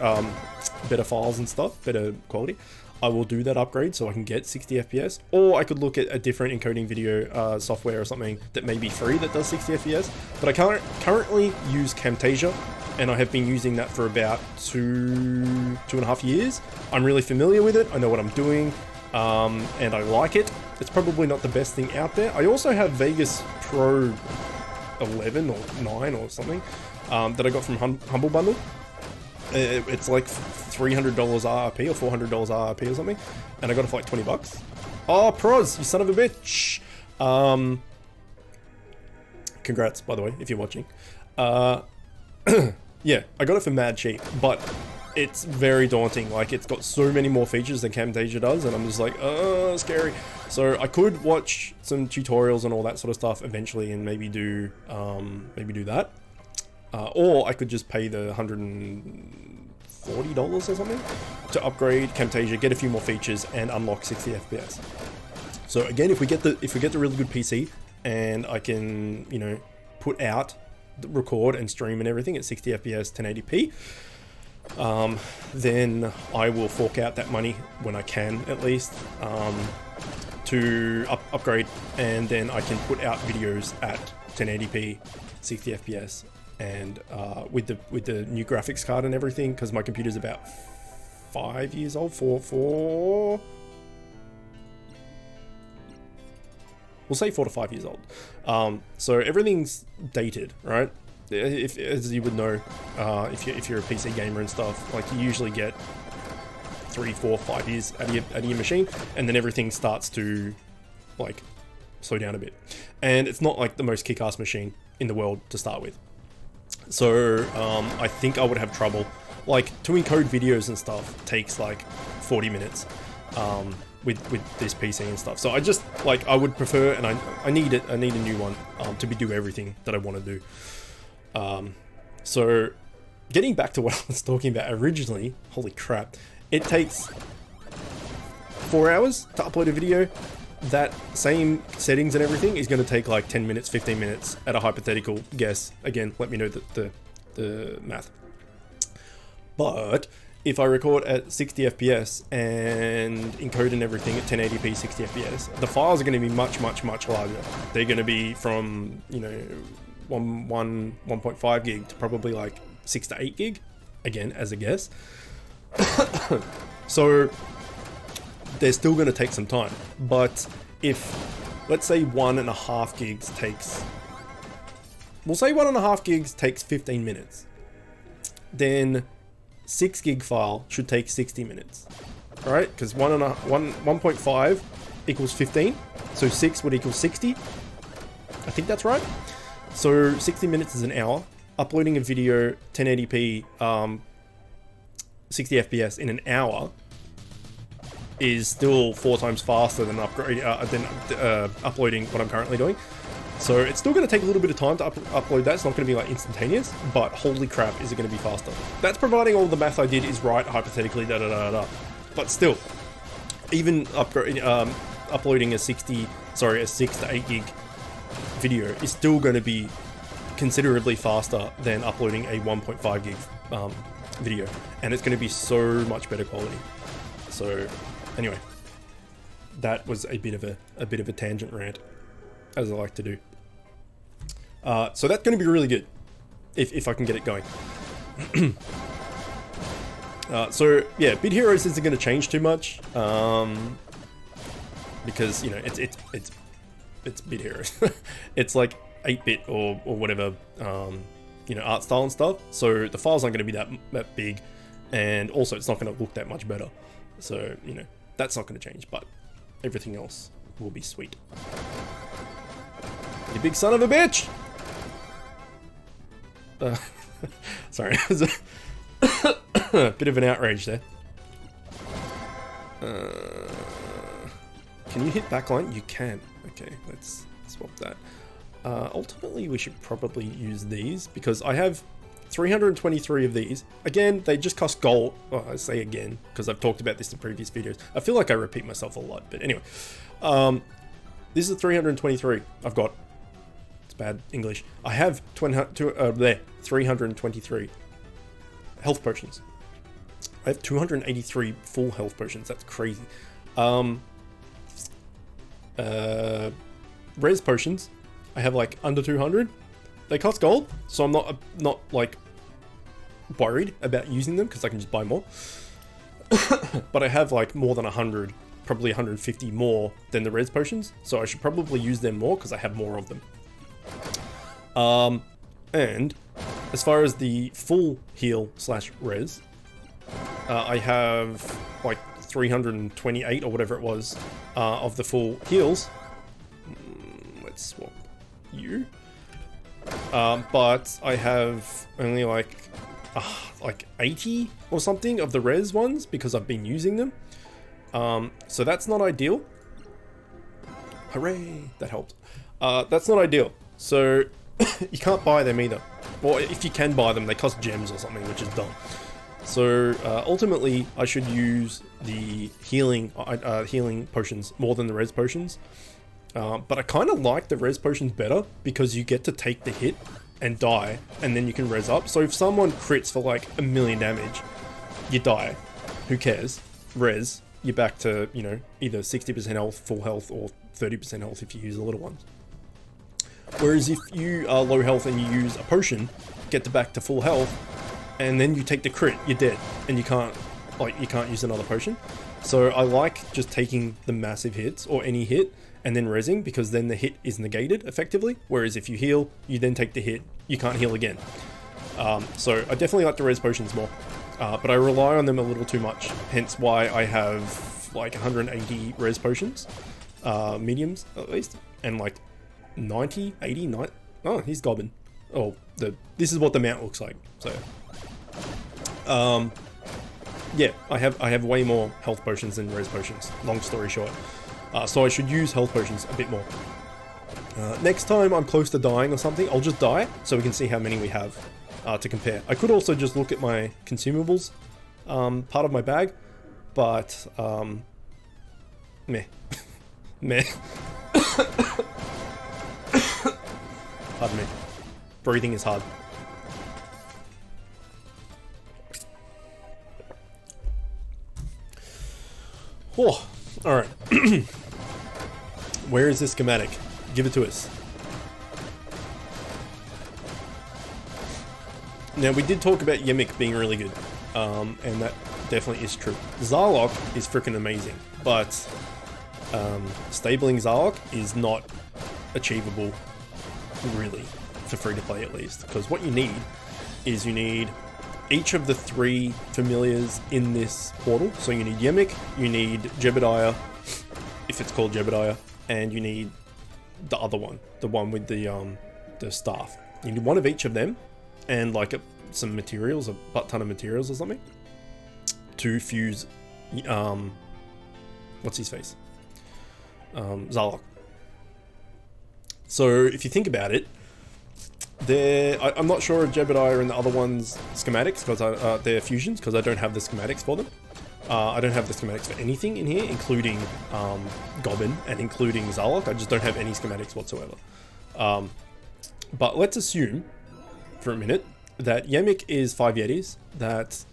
better files and stuff, better quality, I will do that upgrade so I can get 60 FPS. Or I could look at a different encoding video software or something that may be free that does 60 FPS. But I currently use Camtasia, and I have been using that for about 2.5 years. I'm really familiar with it. I know what I'm doing. And I like it. It's probably not the best thing out there. I also have Vegas Pro 11 or 9 or something that I got from Humble Bundle. It's like $300 RRP or $400 RRP or something, and I got it for like 20 bucks. Oh, Proz, you son of a bitch! Congrats, by the way, if you're watching. Yeah, I got it for mad cheap, but it's very daunting. Like, it's got so many more features than Camtasia does, and I'm just like, scary. So I could watch some tutorials and all that sort of stuff eventually, and maybe do that. Or I could just pay the $140 or something to upgrade Camtasia, get a few more features, and unlock 60 FPS. So again, if we get the really good PC, and I can, you know, put out, record and stream and everything at 60 FPS 1080p, then I will fork out that money when I can, at least, to upgrade, and then I can put out videos at 1080p 60 FPS, and with the new graphics card and everything, because my computer's about 5 years old, four, we'll say 4 to 5 years old. So everything's dated, right? If, as you would know, if you're a PC gamer and stuff, like, you usually get 3, 4, 5 years out of your machine, and then everything starts to, like, slow down a bit. And it's not like the most kick-ass machine in the world to start with. So I think I would have trouble. Like, to encode videos and stuff takes like 40 minutes with this PC and stuff. So I just, like, I would prefer, and I need a new one to do everything that I want to do. So getting back to what I was talking about originally, holy crap, it takes 4 hours to upload a video, that same settings and everything is going to take like 10 minutes, 15 minutes at a hypothetical guess. Again, let me know the math. But if I record at 60 FPS and encode and everything at 1080p 60 FPS, the files are going to be much larger. They're going to be from, you know, 1.5 gig to probably like 6 to 8 gig, again, as a guess. So they're still going to take some time. But if, let's say 1.5 gigs takes, we'll say 1.5 gigs takes 15 minutes, then 6 gig file should take 60 minutes. All right, because 1.5 equals 15, so 6 would equal 60. I think that's right. So 60 minutes is an hour. Uploading a video 1080p 60 FPS in an hour is still 4 times faster than uploading what I'm currently doing. So it's still going to take a little bit of time to upload that. It's not going to be like instantaneous, but holy crap, is it going to be faster. That's providing all the math I did is right, hypothetically, But still, even uploading a 6 to 8 gig video is still going to be considerably faster than uploading a 1.5 gig video, and it's going to be so much better quality. So anyway, that was a bit of a tangent rant, as I like to do. So that's going to be really good if I can get it going. So yeah, Bit Heroes isn't going to change too much, because, you know, it's Bit Heroes. It's like 8-bit or whatever, you know, art style and stuff. So the files aren't going to be that big, and also it's not going to look that much better. So, you know, that's not going to change, but everything else will be sweet. You big son of a bitch! Sorry, it was a bit of an outrage there. Can you hit backline? You can. Okay, let's swap that. Ultimately, we should probably use these, because I have 323 of these. Again, they just cost gold. Well, I say again, because I've talked about this in previous videos. I feel like I repeat myself a lot, but anyway. This is 323 I've got. It's bad English. I have 323 health potions. I have 283 full health potions. That's crazy. Res potions, I have like under 200. They cost gold, so I'm not like worried about using them, because I can just buy more. But I have like more than 100, probably 150 more than the res potions, so I should probably use them more because I have more of them. And as far as the full heal / res, I have like 328 or whatever it was of the full heals. Let's swap you. But I have only like 80 or something of the res ones, because I've been using them. So that's not ideal. Hooray, that helped. That's not ideal. So you can't buy them either. Or if you can buy them, they cost gems or something, which is dumb. So ultimately, I should use the healing potions more than the res potions. But I kind of like the res potions better, because you get to take the hit and die, and then you can res up. So if someone crits for like 1,000,000 damage, you die. Who cares? Res, you're back to, you know, either 60% health, full health, or 30% health if you use the little ones. Whereas if you are low health and you use a potion, get back to full health, and then you take the crit, you're dead, and you can't use another potion. So I like just taking the massive hits, or any hit, and then rezzing, because then the hit is negated effectively. Whereas if you heal, you then take the hit, you can't heal again. So I definitely like the res potions more, but I rely on them a little too much. Hence why I have like 180 res potions, mediums at least, and like 90, 80, 90. Oh, he's gobbing. Oh, this is what the mount looks like. So, yeah, I have way more health potions than res potions. Long story short. So I should use health potions a bit more. Next time I'm close to dying or something, I'll just die, so we can see how many we have to compare. I could also just look at my consumables part of my bag, but Meh. Meh. Pardon me. Breathing is hard. Oh, alright. Where is this schematic? Give it to us. Now, we did talk about Yemic being really good, and that definitely is true. Zarlock is freaking amazing, but stabling Zarlock is not achievable, really, for free-to-play at least, because what you need is you need each of the 3 familiars in this portal. So you need Yemic, you need Jebediah, if it's called Jebediah, and you need the other one, the one with the staff. You need one of each of them, and like some materials, a butt ton of materials or something, to fuse, what's his face? Zarlock. So if you think about it, I'm not sure of Jebediah and the other ones' schematics, because they're fusions, because I don't have the schematics for them. I don't have the schematics for anything in here, including Goblin and including Zarlock. I just don't have any schematics whatsoever. But let's assume, for a minute, that Yemic is 5 Yetis, that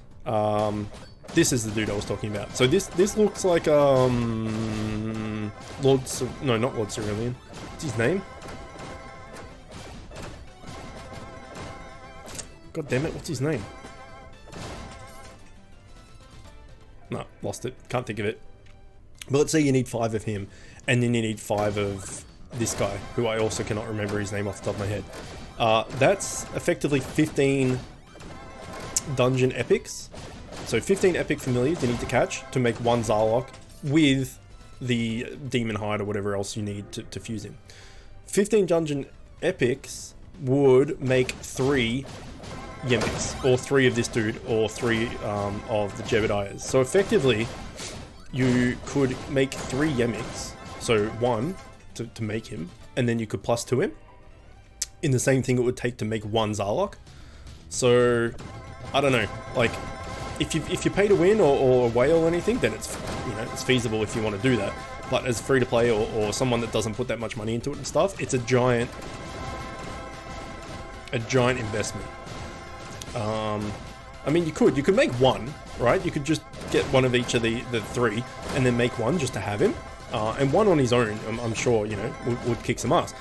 this is the dude I was talking about. So this looks like no, not Lord Cerulean. What's his name? God damn it, what's his name? No, lost it. Can't think of it. But let's say you need 5 of him, and then you need 5 of this guy, who I also cannot remember his name off the top of my head. That's effectively 15 dungeon epics. So 15 epic familiars you need to catch to make 1 Zarlock with the demon hide or whatever else you need to fuse him. 15 dungeon epics would make 3 Yemics, or 3 of this dude, or 3 of the Jebediahs. So effectively, you could make 3 Yemics, so 1 to make him, and then you could plus 2 him, in the same thing it would take to make 1 Zarlock. So, I don't know, like, if you pay to win or whale or anything, then it's, you know, it's feasible if you want to do that. But as free to play or someone that doesn't put that much money into it and stuff, it's a giant investment. I mean, you could make 1, right? You could just get 1 of each of the 3 and then make 1 just to have him. And 1 on his own, I'm sure, you know, would kick some ass.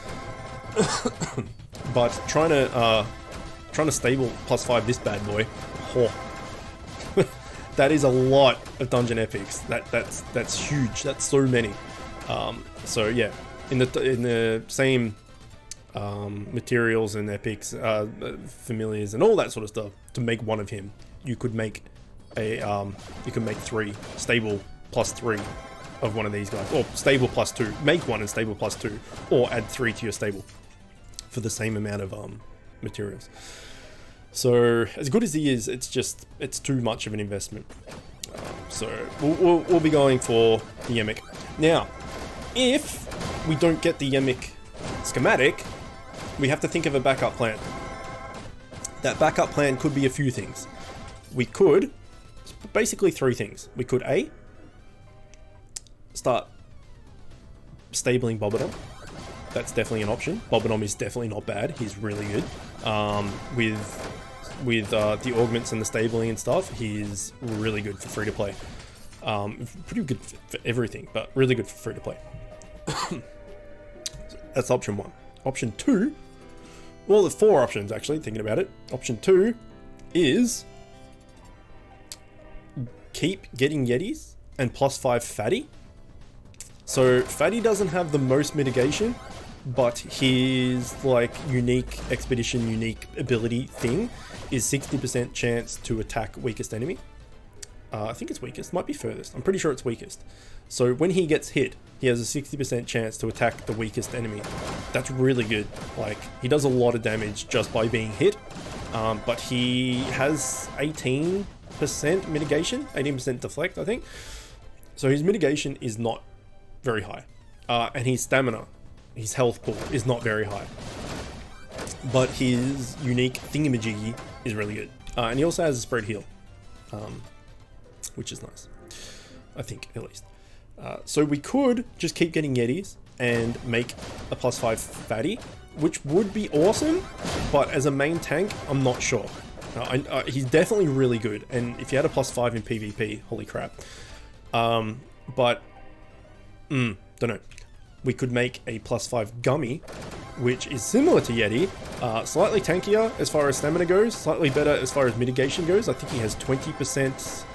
But trying to stable +5 this bad boy, oh, that is a lot of dungeon epics. That's huge. That's so many. So yeah, in the same materials and epics, familiars and all that sort of stuff, to make 1 of him, you could make you can make 3 stable +3 of one of these guys, or stable +2. Make 1 and stable +2, or add 3 to your stable for the same amount of materials. So as good as he is, it's too much of an investment. So we'll be going for the Yemic. Now, if we don't get the Yemic schematic, we have to think of a backup plan. That backup plan could be a few things. We could, basically 3 things. We could A, start stabling Bobodom. That's definitely an option. Bobodom is definitely not bad. He's really good. With the augments and the stabling and stuff, he's really good for free to play. Pretty good for everything, but really good for free to play. That's option 1. Option 2, well, there's 4 options actually, thinking about it. Option 2 is keep getting Yetis and +5 Fatty. So Fatty doesn't have the most mitigation, but his like unique expedition, unique ability thing is 60% chance to attack weakest enemy. I think it's weakest, might be furthest. I'm pretty sure it's weakest. So when he gets hit, he has a 60% chance to attack the weakest enemy. That's really good. Like, he does a lot of damage just by being hit, but he has 18% mitigation, 18% deflect, I think. So his mitigation is not very high. And his stamina, his health pool is not very high. But his unique thingamajiggy is really good. And he also has a spread heal, which is nice. I think, at least. So we could just keep getting Yetis and make a +5 fatty, which would be awesome, but as a main tank, I'm not sure. He's definitely really good, and if you had a +5 in PvP, holy crap. But, don't know. We could make a +5 Gummy, which is similar to Yeti, slightly tankier as far as stamina goes, slightly better as far as mitigation goes. I think he has 20%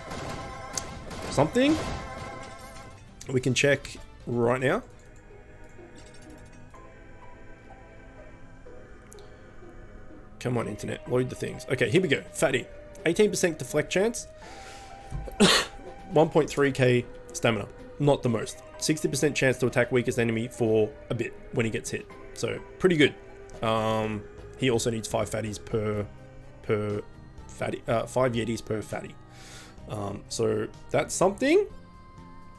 something. We can check right now. Come on, internet, load the things. Okay, here we go. Fatty, 18% deflect chance, 1.3k stamina, not the most. 60% chance to attack weakest enemy for a bit when he gets hit, so pretty good. He also needs 5 fatties per fatty, 5 Yetis per fatty. So that's something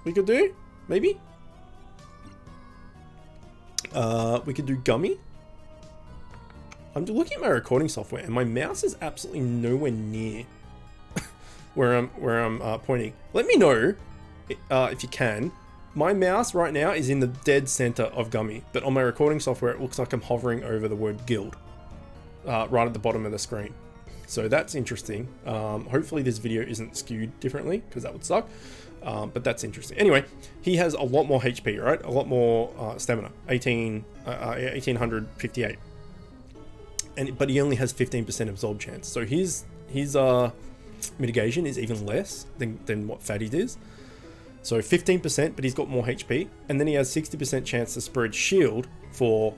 we could do, maybe. We could do Gummy. I'm looking at my recording software and my mouse is absolutely nowhere near where I'm pointing. Let me know if you can. My mouse right now is in the dead center of Gummy, but on my recording software it looks like I'm hovering over the word guild right at the bottom of the screen. So that's interesting. Hopefully this video isn't skewed differently, because that would suck. But that's interesting. Anyway, he has a lot more HP, right? A lot more stamina. 1858. But he only has 15% absorb chance. So his mitigation is even less than what Fatty's is. So 15%, but he's got more HP. And then he has 60% chance to spread shield for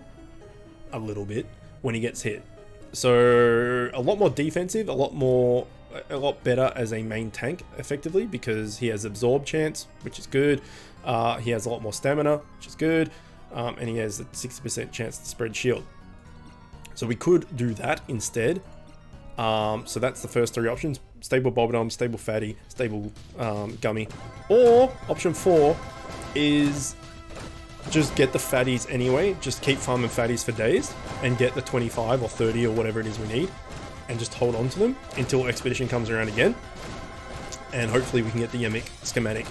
a little bit when he gets hit. So a lot more defensive, a lot better as a main tank effectively, because he has absorb chance, which is good. He has a lot more stamina, which is good. And he has a 60% chance to spread shield. So we could do that instead. So that's the first 3 options: stable Bobbidom, stable Fatty, stable Gummy. Or option 4 is just get the fatties anyway, just keep farming fatties for days and get the 25 or 30 or whatever it is we need, and just hold on to them until Expedition comes around again. And hopefully we can get the Yemic schematic.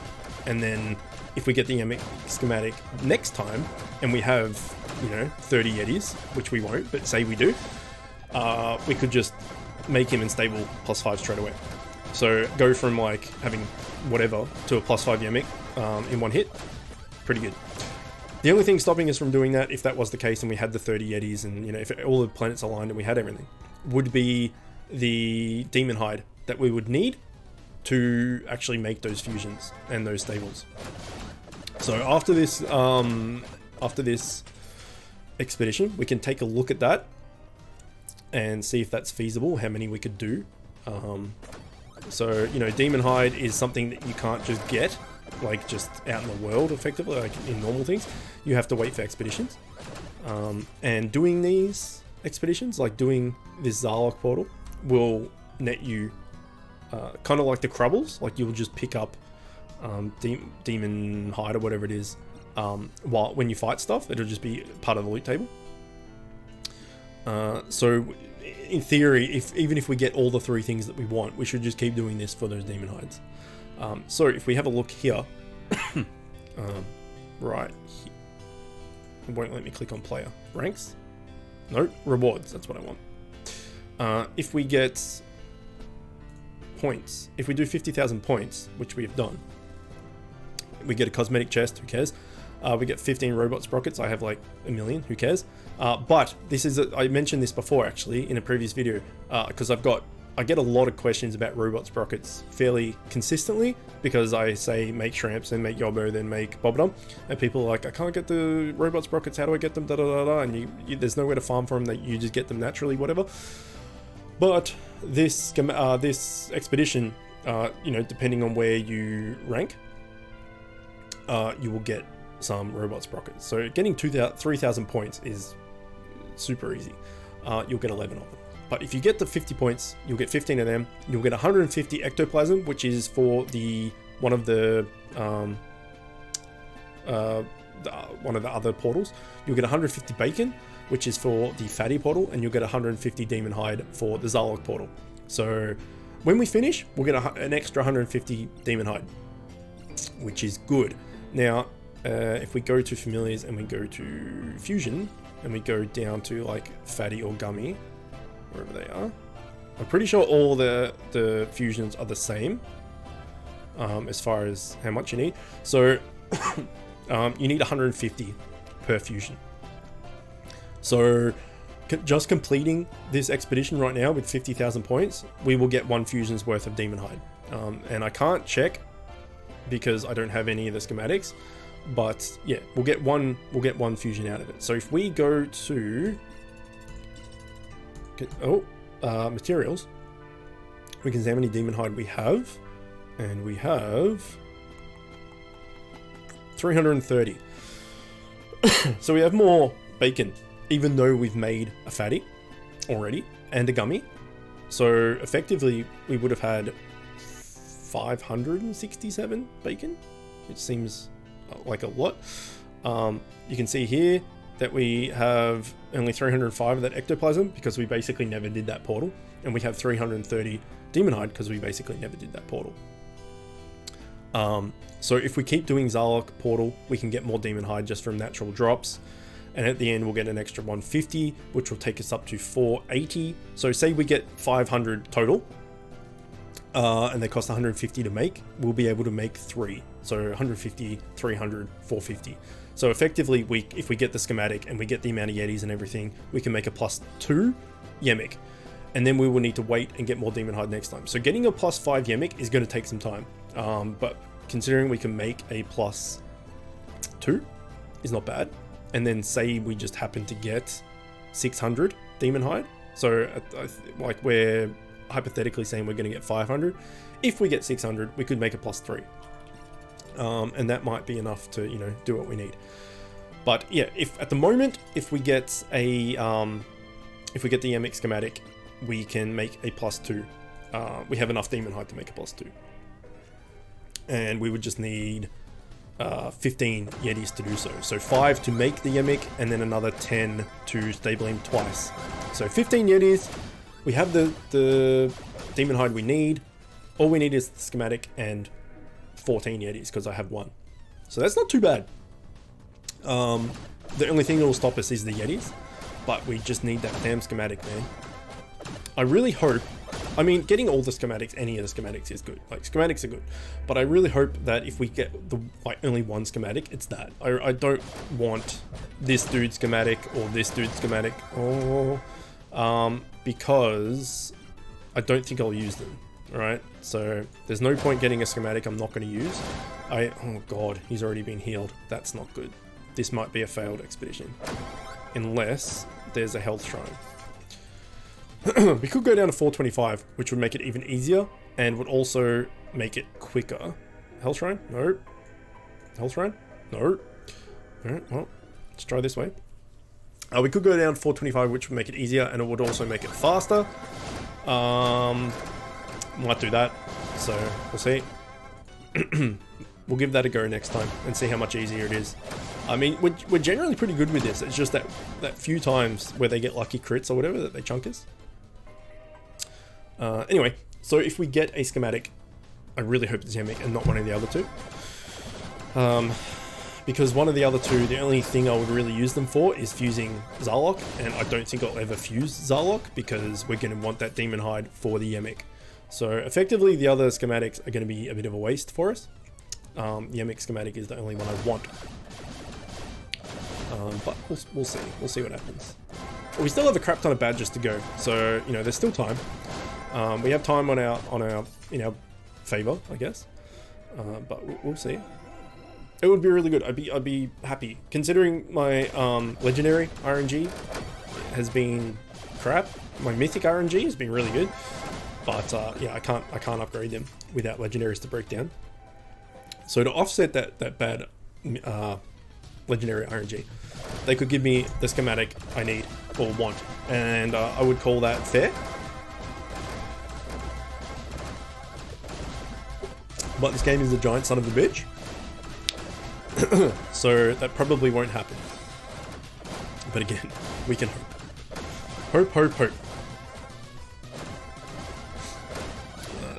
And then if we get the Yemic schematic next time and we have, 30 Yetis, which we won't, but say we do, we could just make him in stable +5 straight away. So go from like having whatever to a +5 Yemic in one hit. Pretty good. The only thing stopping us from doing that, if that was the case and we had the 30 Yetis and, if all the planets aligned and we had everything, would be the Demon Hide that we would need to actually make those fusions and those stables. So after this expedition, we can take a look at that and see if that's feasible, how many we could do. So, Demon Hide is something that you can't just get, like just out in the world effectively, like in normal things. You have to wait for expeditions. And doing these expeditions, like doing this Zarlock portal, will net you kind of like the Crubbles, like you'll just pick up Demon Hide or whatever it is when you fight stuff. It'll just be part of the loot table. So in theory, even if we get all the 3 things that we want, we should just keep doing this for those Demon Hides. So if we have a look here, right here, it won't let me click on player. Ranks? No, rewards, that's what I want. If we get points, if we do 50,000 points, which we have done, we get a cosmetic chest, who cares? We get 15 robot sprockets. I have like a million, who cares? But this is, I mentioned this before actually in a previous video, because I get a lot of questions about robot sprockets fairly consistently, because I say make Shramps, then make Yobbo, then make Bobbidom, and people are like, I can't get the robot sprockets, how do I get them, da da da da, and there's nowhere to farm for them, that you just get them naturally, whatever. But this expedition, depending on where you rank, you will get some robot sprockets. So getting 3,000 points is super easy. You'll get 11 of them. But if you get the 50 points, you'll get 15 of them. You'll get 150 ectoplasm, which is for one of the other portals. You'll get 150 bacon, which is for the fatty portal, and you'll get 150 demon hide for the Zarlock portal. So when we finish, we'll get an extra 150 demon hide, which is good. Now, if we go to familiars and we go to fusion, and we go down to like fatty or gummy, wherever they are, I'm pretty sure all the fusions are the same as far as how much you need. So you need 150 per fusion. So just completing this expedition right now with 50,000 points, we will get 1 fusion's worth of demon hide. And I can't check because I don't have any of the schematics, but yeah, we'll get one fusion out of it. So if we go to materials, we can see how many demon hide we have, and we have 330. So we have more bacon, even though we've made a fatty already and a gummy. So effectively we would have had 567 bacon, which seems like a lot. You can see here that we have only 305 of that ectoplasm because we basically never did that portal, and we have 330 demon hide because we basically never did that portal. So if we keep doing Zarlock portal, we can get more demon hide just from natural drops, and at the end we'll get an extra 150, which will take us up to 480. So say we get 500 total, and they cost 150 to make, we'll be able to make 3. So 150, 300, 450. So effectively, if we get the schematic and we get the amount of Yetis and everything, we can make a +2 Yemic. And then we will need to wait and get more demon hide next time. So getting a +5 Yemic is going to take some time. But considering we can make a +2 is not bad. And then say we just happen to get 600 demon hide. So like we're hypothetically saying we're going to get 500. If we get 600, we could make a +3. And that might be enough to, you know, do what we need. But yeah, if at the moment, if we get the Yemic schematic, we can make a +2. We have enough demon hide to make a +2. And we would just need 15 Yetis to do so. So 5 to make the Yemic, and then another 10 to stable him twice. So 15 Yetis. We have the demon hide we need. All we need is the schematic and 14 Yetis because I have 1. So that's not too bad. The only thing that will stop us is the Yetis, but we just need that damn schematic, man. I really hope, I mean, getting all the schematics, any of the schematics is good. Like, schematics are good, but I really hope that if we get the only one schematic, it's that. I don't want this dude's schematic or this dude's schematic, because I don't think I'll use them. Alright, so there's no point getting a schematic I'm not going to use. Oh god, he's already been healed. That's not good. This might be a failed expedition. Unless there's a health shrine. We could go down to 425, which would make it even easier, and would also make it quicker. Health shrine? No. Health shrine? No. Alright, well, let's try this way. We could go down to 425, which would make it easier, and it would also make it faster. Might do that, so we'll see. We'll give that a go next time and see how much easier it is. I mean, we're generally pretty good with this. It's just that few times where they get lucky crits or whatever that they chunk us. Anyway, so if we get a schematic, I really hope it's Yemic and not one of the other two. Because one of the other two, the only thing I would really use them for is fusing Zarlock, and I don't think I'll ever fuse Zarlock because we're going to want that demon hide for the Yemic. So effectively, the other schematics are going to be a bit of a waste for us. Yemic schematic is the only one I want. But we'll see. We'll see what happens. We still have a crap ton of badges to go, so you know there's still time. We have time in our favor, I guess. But we'll see. It would be really good. I'd be happy considering my legendary RNG has been crap. My mythic RNG has been really good. But yeah, I can't upgrade them without legendaries to break down. So to offset that bad legendary RNG, they could give me the schematic I need or want, and I would call that fair. But this game is a giant son of a bitch, so that probably won't happen. But again, we can hope. Hope.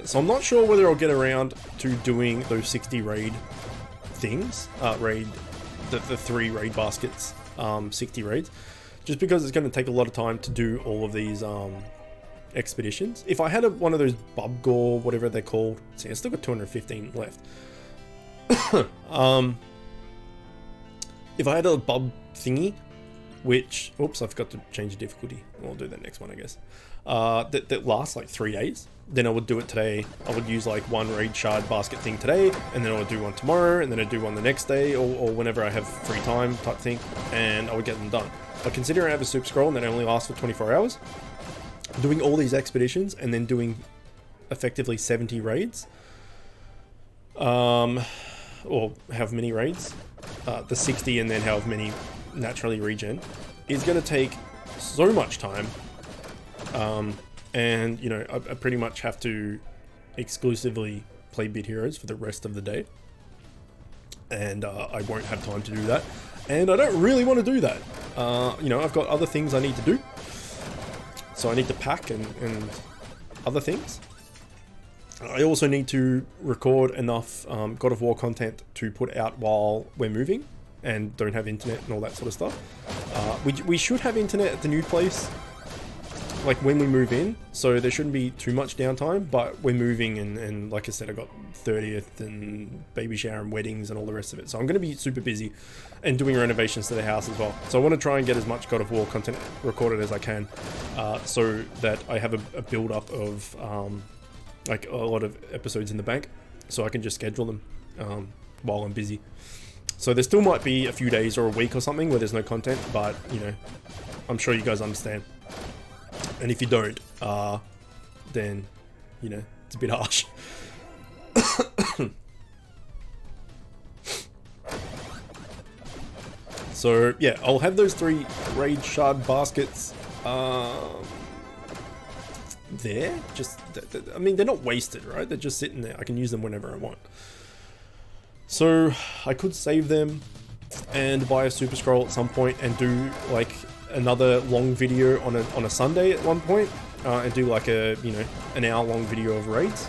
So I'm not sure whether I'll get around to doing those 60 raid things, the 3 raid baskets, 60 raids, just because it's going to take a lot of time to do all of these expeditions. If I had one of those bub gore, whatever they're called, see, I still got 215 left. If I had a bub thingy, which, oops, I forgot to change the difficulty. I'll do that next one, I guess. That lasts like 3 days. Then I would do it today. I would use like 1 raid shard basket thing today, and then I would do one tomorrow, and then I'd do one the next day, or whenever I have free time type thing, and I would get them done. But considering I have a super scroll and that only lasts for 24 hours, doing all these expeditions and then doing effectively 70 raids, or however many raids, the 60 and then however many naturally regen, is going to take so much time. And you know, I pretty much have to exclusively play bid heroes for the rest of the day, and I won't have time to do that, and I don't really want to do that. You know, I've got other things I need to do, so I need to pack and other things. I also need to record enough God of War content to put out while we're moving and don't have internet and all that sort of stuff. We should have internet at the new place, like when we move in, so there shouldn't be too much downtime, but we're moving, and like I said, I got 30th and baby shower and weddings and all the rest of it, so I'm going to be super busy and doing renovations to the house as well. So I want to try and get as much God of War content recorded as I can, so that I have a build up of like a lot of episodes in the bank, so I can just schedule them while I'm busy. So there still might be a few days or a week or something where there's no content, but you know, I'm sure you guys understand. And if you don't, then, you know, it's a bit harsh. So, yeah, I'll have those 3 raid shard baskets there. Just, I mean, they're not wasted, right? They're just sitting there. I can use them whenever I want. So, I could save them and buy a super scroll at some point and do, like, another long video on a Sunday at one point, and do like a, you know, an hour-long video of raids.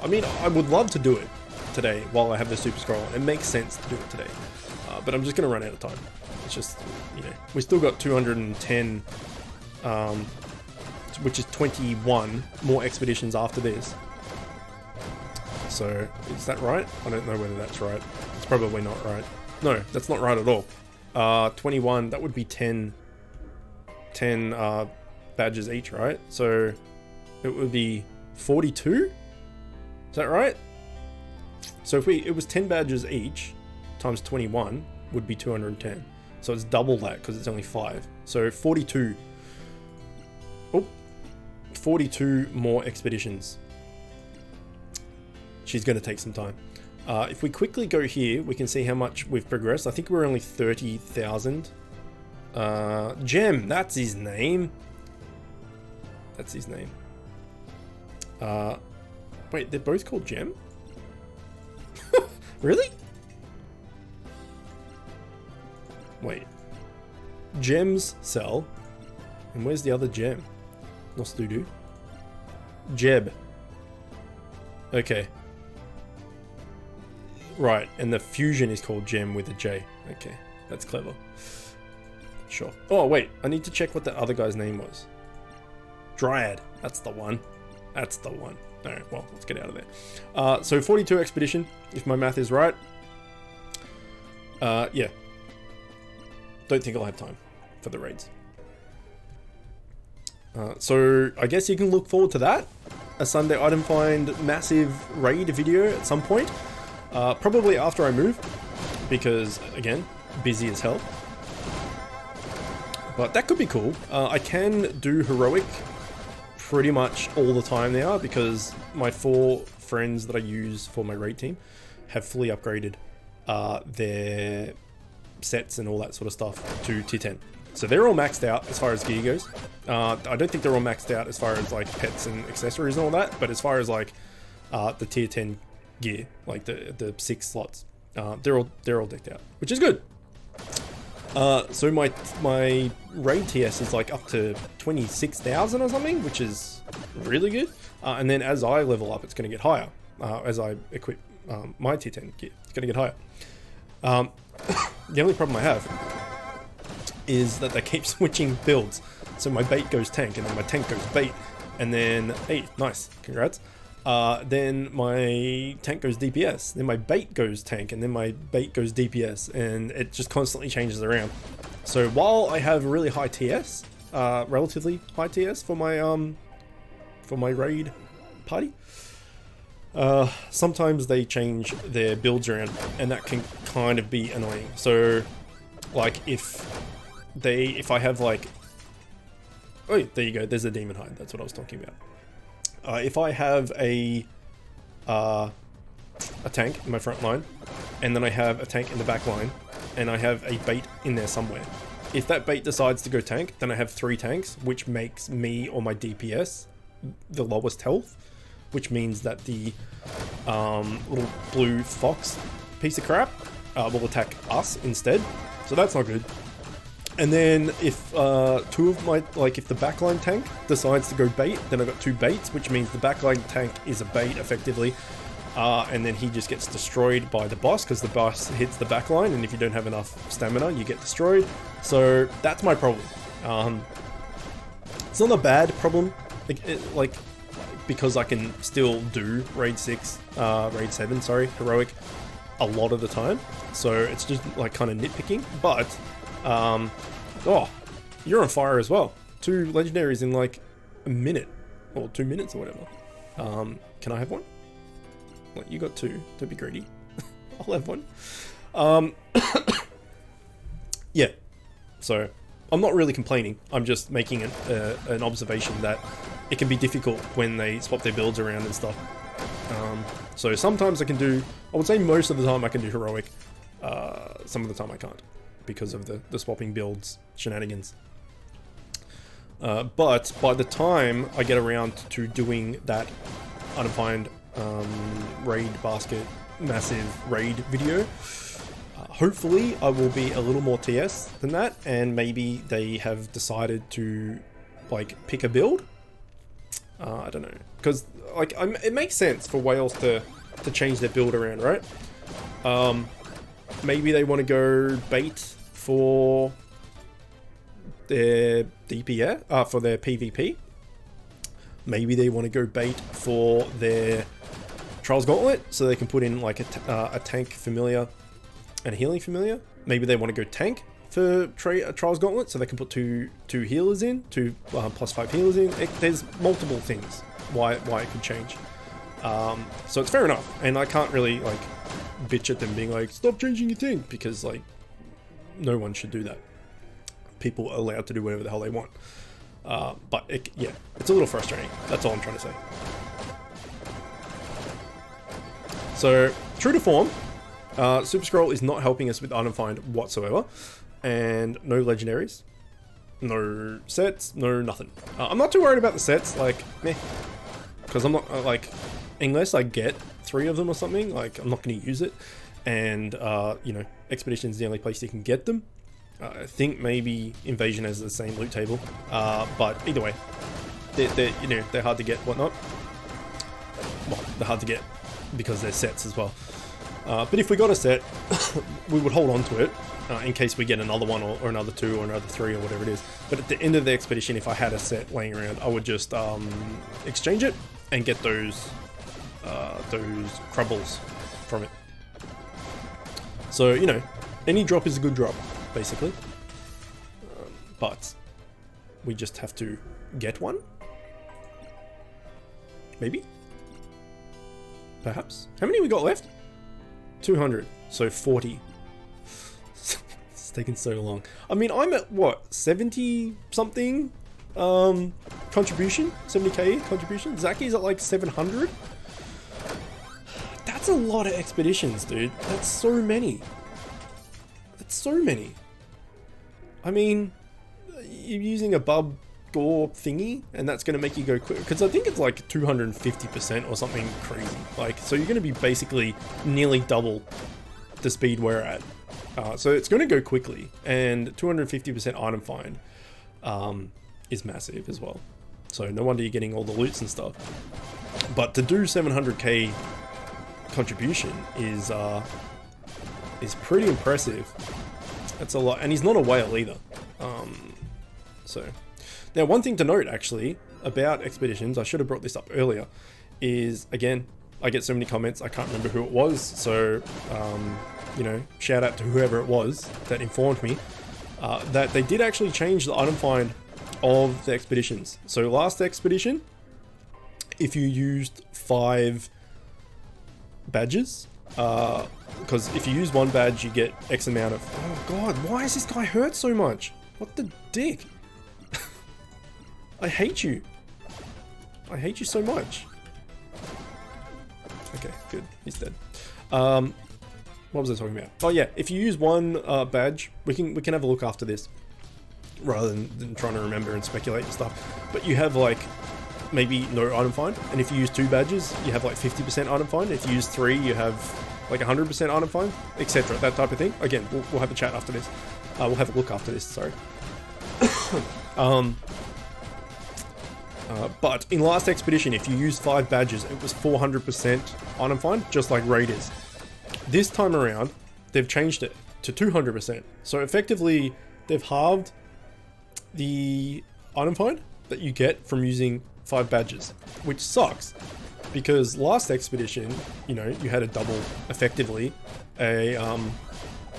I mean, I would love to do it today while I have the super scroll. It makes sense to do it today, but I'm just gonna run out of time. It's just, you know, we still got 210, which is 21 more expeditions after this. So is that right? I don't know whether that's right. It's probably not right. No, that's not right at all. 21, that would be 10 badges each, right? So it would be 42? Is that right? So if it was 10 badges each times 21 would be 210. So it's double that because it's only 5. So 42. Oh, 42 more expeditions. She's going to take some time. If we quickly go here, we can see how much we've progressed. I think we're only 30,000. Gem, that's his name. That's his name. Wait, they're both called Gem? Really? Wait. Gems sell. And where's the other gem? Nostudu. Jeb. Okay. Right, and the fusion is called Gem with a J. Okay, that's clever. Sure. Oh, wait, I need to check what the other guy's name was. Dryad, that's the one. That's the one. Alright, well, let's get out of there. So 42 expedition, if my math is right. Yeah. Don't think I'll have time for the raids. So I guess you can look forward to that. A Sunday item find massive raid video at some point. Probably after I move, because again, busy as hell. But that could be cool. I can do heroic pretty much all the time now because my 4 friends that I use for my raid team have fully upgraded their sets and all that sort of stuff to tier 10. So they're all maxed out as far as gear goes. I don't think they're all maxed out as far as like pets and accessories and all that, but as far as like the tier 10 gear, like the 6 slots, they're all decked out, which is good. So my raid TS is like up to 26,000 or something, which is really good. And then as I level up, it's going to get higher as I equip my tier 10 gear. It's going to get higher. The only problem I have is that they keep switching builds. So my bait goes tank, and then my tank goes bait, and then, hey, nice, congrats. Then my tank goes DPS, then my bait goes tank, and then my bait goes DPS, and it just constantly changes around. So while I have really high TS, relatively high TS for my raid party, sometimes they change their builds around, and that can kind of be annoying. So like if I have like, oh, there you go, there's a demon hide, that's what I was talking about. If I have a tank in my front line, and then I have a tank in the back line, and I have a bait in there somewhere, if that bait decides to go tank, then I have 3 tanks, which makes me or my DPS the lowest health, which means that the little blue fox piece of crap will attack us instead. So that's not good. And then if if the backline tank decides to go bait, then I've got 2 baits, which means the backline tank is a bait effectively. And then he just gets destroyed by the boss, because the boss hits the backline, and if you don't have enough stamina, you get destroyed. So that's my problem. It's not a bad problem, because I can still do raid 7, heroic a lot of the time. So it's just like kind of nitpicking, but oh, you're on fire as well. 2 legendaries in like a minute, or 2 minutes or whatever. Can I have one? Well, you got 2. Don't be greedy. I'll have one. Yeah. So I'm not really complaining. I'm just making an observation that it can be difficult when they swap their builds around and stuff. So sometimes I can do, I would say most of the time I can do heroic. Some of the time I can't, because of the swapping builds shenanigans. But by the time I get around to doing that undefined raid basket massive raid video, hopefully I will be a little more TS than that, and maybe they have decided to like pick a build. I don't know, because like it makes sense for whales to change their build around, right? Maybe they want to go bait for their DPS, for their PvP. Maybe they want to go bait for their Trials Gauntlet, so they can put in like a tank familiar and a healing familiar. Maybe they want to go tank for Trials Gauntlet, so they can put two healers in, 2 +5 healers in. There's multiple things why it could change. So it's fair enough, and I can't really like bitch at them being like, stop changing your thing, because like no one should do that. People are allowed to do whatever the hell they want. But yeah, it's a little frustrating. That's all I'm trying to say. So true to form, Super Scroll is not helping us with Undefined whatsoever, and no legendaries, no sets, no nothing. I'm not too worried about the sets, like meh, because I'm not like, unless I get 3 of them or something, like I'm not going to use it. And you know, Expedition is the only place you can get them. I think maybe Invasion has the same loot table, but either way, they're hard to get, whatnot. Well, they're hard to get because they're sets as well. But if we got a set, we would hold on to it in case we get another one, or another 2 or another 3 or whatever it is. But at the end of the expedition, if I had a set laying around, I would just exchange it and get those crumbles from it. So, you know, any drop is a good drop, basically. But we just have to get one? Maybe? Perhaps? How many we got left? 200. So 40. It's taken so long. I mean, I'm at what? 70 something contribution? 70k contribution? Zaki's at like 700? That's a lot of expeditions, dude. That's so many. That's so many. I mean, you're using a bub gore thingy, and that's going to make you go quick, because I think it's like 250% or something crazy. Like, so you're going to be basically nearly double the speed we're at. So it's going to go quickly, and 250% item find is massive as well. So no wonder you're getting all the loots and stuff. But to do 700k contribution is pretty impressive. That's a lot, and he's not a whale either. So now, one thing to note actually about expeditions, I should have brought this up earlier, is again, I get so many comments, I can't remember who it was, so you know, shout out to whoever it was that informed me that they did actually change the item find of the expeditions. So last expedition, if you used 5 badges, because if you use 1 badge you get X amount of... Oh god, why is this guy hurt so much? What the dick? I hate you. I hate you so much. Okay, good. He's dead. What was I talking about? Oh yeah, if you use 1 badge, we can have a look after this, rather than trying to remember and speculate and stuff. But you have like maybe no item find, and if you use 2 badges, you have like 50% item find. If you use 3, you have like 100% item find, etc. That type of thing. Again, we'll have a chat after this. We'll have a look after this. Sorry. But in last expedition, if you used 5 badges, it was 400% item find, just like raiders. This time around, they've changed it to 200%. So effectively, they've halved the item find that you get from using 5 badges, which sucks, because last expedition, you know, you had a double, effectively, a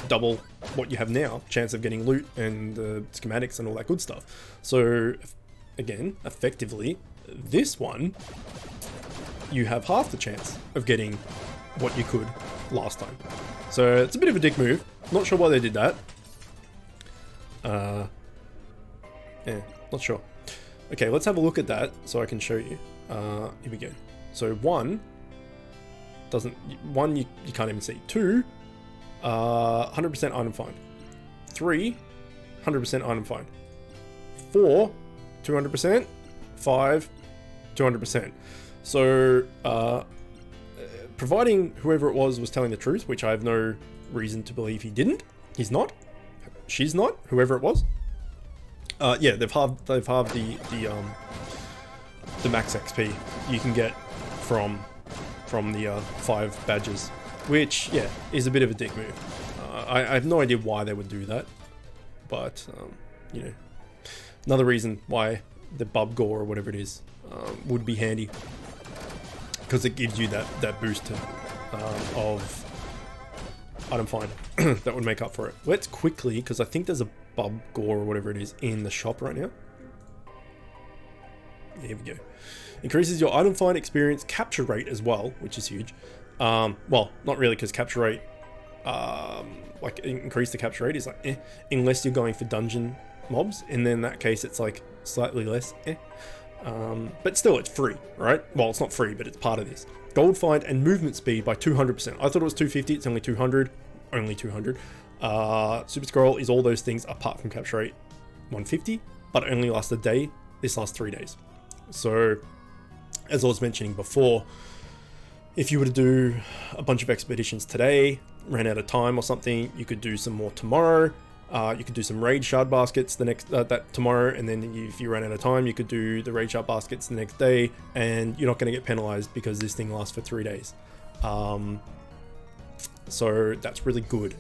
double what you have now, chance of getting loot and schematics and all that good stuff. So again, effectively, this one, you have half the chance of getting what you could last time. So it's a bit of a dick move. Not sure why they did that. Yeah, not sure. Okay, let's have a look at that so I can show you. Here we go. So 1 doesn't... 1 you can't even see. 2, 100% item find. 3, 100% item find. 4, 200%. 5, 200%. So, providing whoever it was telling the truth, which I have no reason to believe he didn't. He's not. She's not. Whoever it was. Yeah, they've halved the max XP you can get from the 5 badges, which yeah is a bit of a dick move. I have no idea why they would do that, but you know, another reason why the bub gore or whatever it is would be handy, because it gives you that boost of item find that would make up for it. Let's quickly, because I think there's a bub gore or whatever it is in the shop right now. There we go. Increases your item find experience capture rate as well, which is huge. Well, not really, because capture rate, like increase the capture rate is like unless you're going for dungeon mobs, and then in that case it's like slightly less but still it's free, right? Well, it's not free, but it's part of this. Gold find and movement speed by 200%. I thought it was 250, it's only 200. Only 200. Super scroll is all those things apart from capture rate 150, but it only lasts a day. This lasts 3 days. So, as I was mentioning before, if you were to do a bunch of expeditions today, ran out of time or something, you could do some more tomorrow. You could do some raid shard baskets the next that tomorrow, and then if you ran out of time, you could do the raid shard baskets the next day, and you're not going to get penalized because this thing lasts for 3 days. So that's really good.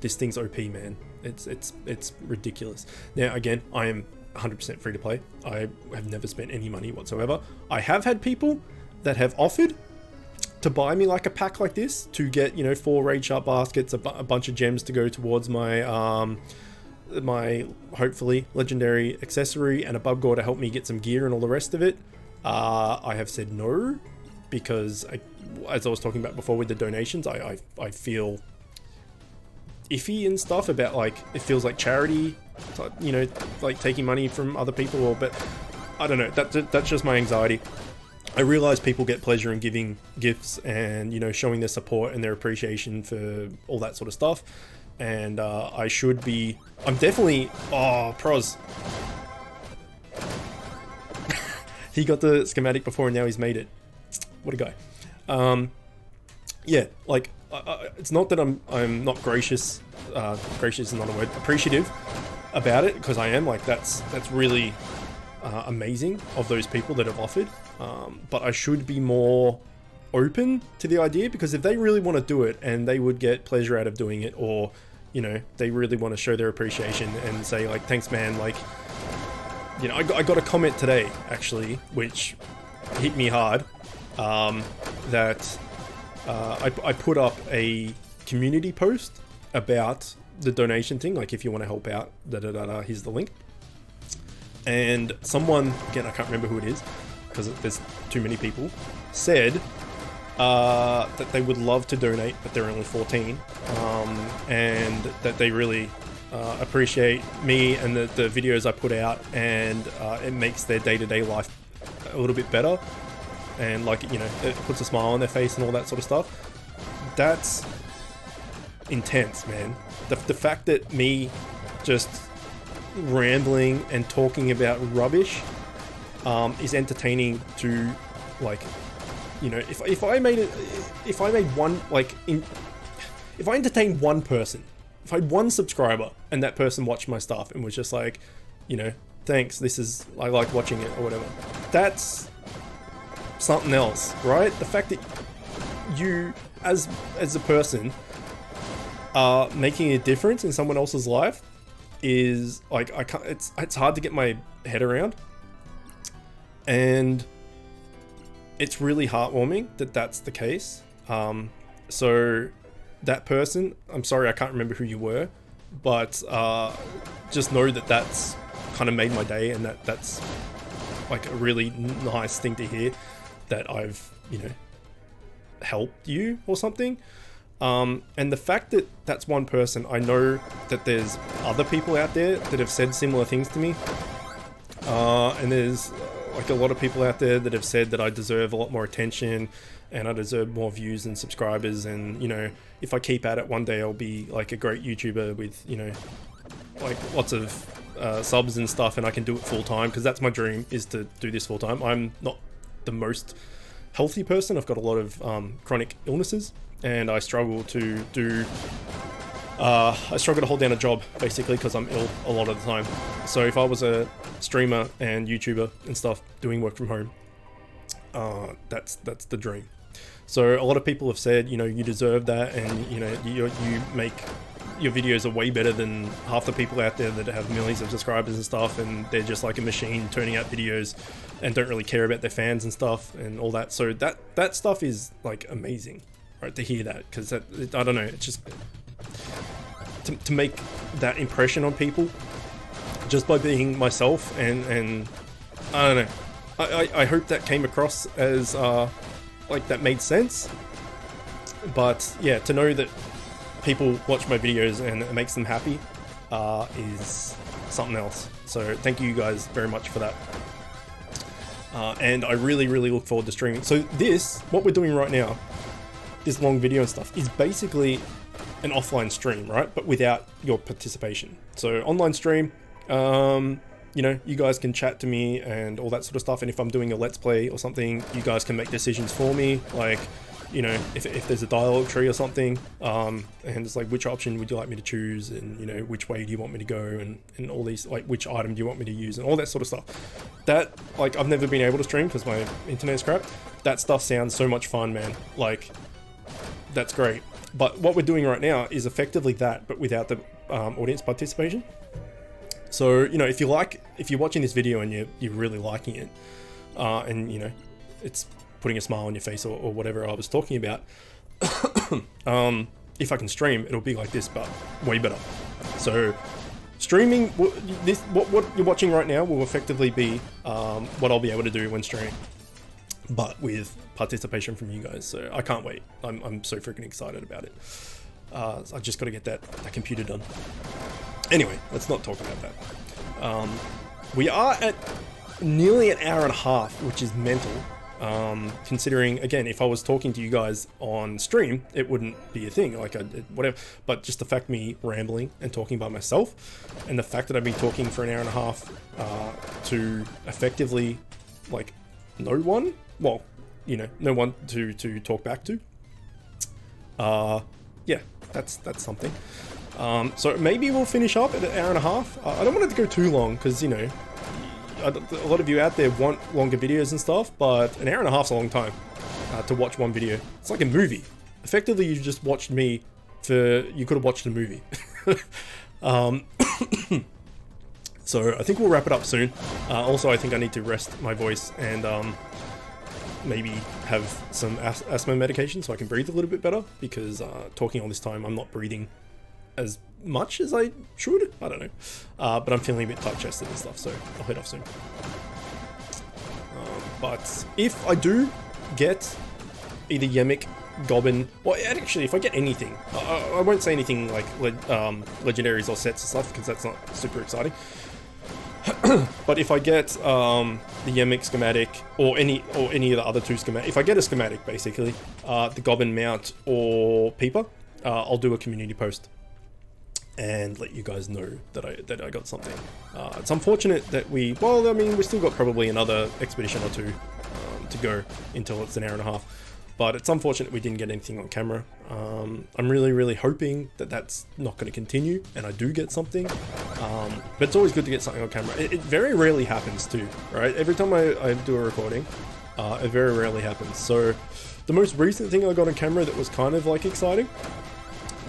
This thing's OP, man. It's ridiculous. Now again, I am 100% free to play. I have never spent any money whatsoever. I have had people that have offered to buy me like a pack like this to get, you know, 4 raid shard baskets, a bunch of gems to go towards my my hopefully legendary accessory, and a bub gore to help me get some gear and all the rest of it. I have said no, because as I was talking about before with the donations, I feel iffy and stuff about, like, it feels like charity, you know, like taking money from other people, or, but I don't know, that's just my anxiety. I realize people get pleasure in giving gifts and, you know, showing their support and their appreciation for all that sort of stuff, and I should be, I'm definitely, oh, Pros. He got the schematic before and now he's made it. What a guy. Yeah, like, it's not that I'm not gracious, gracious is not a word, appreciative about it, because I am, like, that's really amazing of those people that have offered, but I should be more open to the idea, because if they really want to do it and they would get pleasure out of doing it, or you know, they really want to show their appreciation and say like, thanks man, like, you know, I got a comment today actually which hit me hard, that I put up a community post about the donation thing, like if you want to help out, here's the link. And someone, again I can't remember who it is because there's too many people, said that they would love to donate, but they're only 14, and that they really appreciate me and the videos I put out, and it makes their day-to-day life a little bit better, and like, you know, it puts a smile on their face and all that sort of stuff. That's intense, man. The fact that me just rambling and talking about rubbish is entertaining to, like, you know, if I made one, like, if I entertained one person, if I had one subscriber and that person watched my stuff and was just like, you know, thanks, I like watching it or whatever, that's something else, right? The fact that you as a person are making a difference in someone else's life is like, I can't, it's hard to get my head around, and it's really heartwarming that that's the case. So that person, I'm sorry I can't remember who you were, but just know that that's kind of made my day, and that's like a really nice thing to hear, that I've, you know, helped you or something. And the fact that that's one person, I know that there's other people out there that have said similar things to me, and there's like a lot of people out there that have said that I deserve a lot more attention and I deserve more views and subscribers, and you know, if I keep at it, one day I'll be like a great YouTuber with, you know, like lots of subs and stuff, and I can do it full time, because that's my dream, is to do this full time. I'm not the most healthy person. I've got a lot of chronic illnesses, and I struggle to do I struggle to hold down a job basically because I'm ill a lot of the time. So if I was a streamer and YouTuber and stuff doing work from home, that's the dream. So a lot of people have said, you know, you deserve that, and you know, you make, your videos are way better than half the people out there that have millions of subscribers and stuff, and they're just like a machine turning out videos and don't really care about their fans and stuff and all that. So that stuff is like amazing, right, to hear that, because I don't know, it's just to make that impression on people just by being myself, and I don't know, I hope that came across as like that made sense. But yeah, to know that people watch my videos and it makes them happy is something else. So thank you guys very much for that. And I really look forward to streaming. So this, what we're doing right now, this long video and stuff, is basically an offline stream, right? But without your participation. So online stream, you know, you guys can chat to me and all that sort of stuff. And if I'm doing a let's play or something, you guys can make decisions for me. Like, you know, if there's a dialogue tree or something, and it's like, which option would you like me to choose, and you know, which way do you want me to go, and all these, like, which item do you want me to use, and all that sort of stuff. That, like, I've never been able to stream because my internet's crap. That stuff sounds so much fun, man. Like, that's great. But what we're doing right now is effectively that, but without the audience participation. So, you know, if you're watching this video and you're really liking it, and you know, it's putting a smile on your face, or whatever I was talking about, if I can stream, it'll be like this, but way better. So streaming, what you're watching right now will effectively be what I'll be able to do when streaming, but with participation from you guys. So I can't wait. I'm so freaking excited about it. I just got to get that computer done. Anyway, let's not talk about that. We are at nearly an hour and a half, which is mental. Considering, again, if I was talking to you guys on stream, it wouldn't be a thing, like whatever, but just the fact me rambling and talking by myself, and the fact that I've been talking for an hour and a half to effectively, like, no one, well, you know, no one to talk back to, yeah, that's something. So maybe we'll finish up at an hour and a half. I don't want it to go too long, because, you know, a lot of you out there want longer videos and stuff, but an hour and a half's a long time. to watch one video. It's like a movie. Effectively, you just watched me you could have watched a movie. So I think we'll wrap it up soon. Also, I think I need to rest my voice and maybe have some asthma medication so I can breathe a little bit better, because talking all this time, I'm not breathing as much as I should. I don't know. But I'm feeling a bit tight-chested and stuff, so I'll head off soon. But if I do get either Yemic, Goblin, well, actually, if I get anything, I won't say anything like legendaries or sets and stuff, because that's not super exciting. But if I get the Yemic schematic, or any of the other two schematic, if I get a schematic, basically, the Goblin mount or Peeper, I'll do a community post and let you guys know that I got something. It's unfortunate that we still got probably another expedition or two to go until it's an hour and a half. But it's unfortunate we didn't get anything on camera. I'm really hoping that that's not going to continue and I do get something. But it's always good to get something on camera. It very rarely happens too, right? Every time I do a recording, it very rarely happens. So the most recent thing I got on camera that was kind of like exciting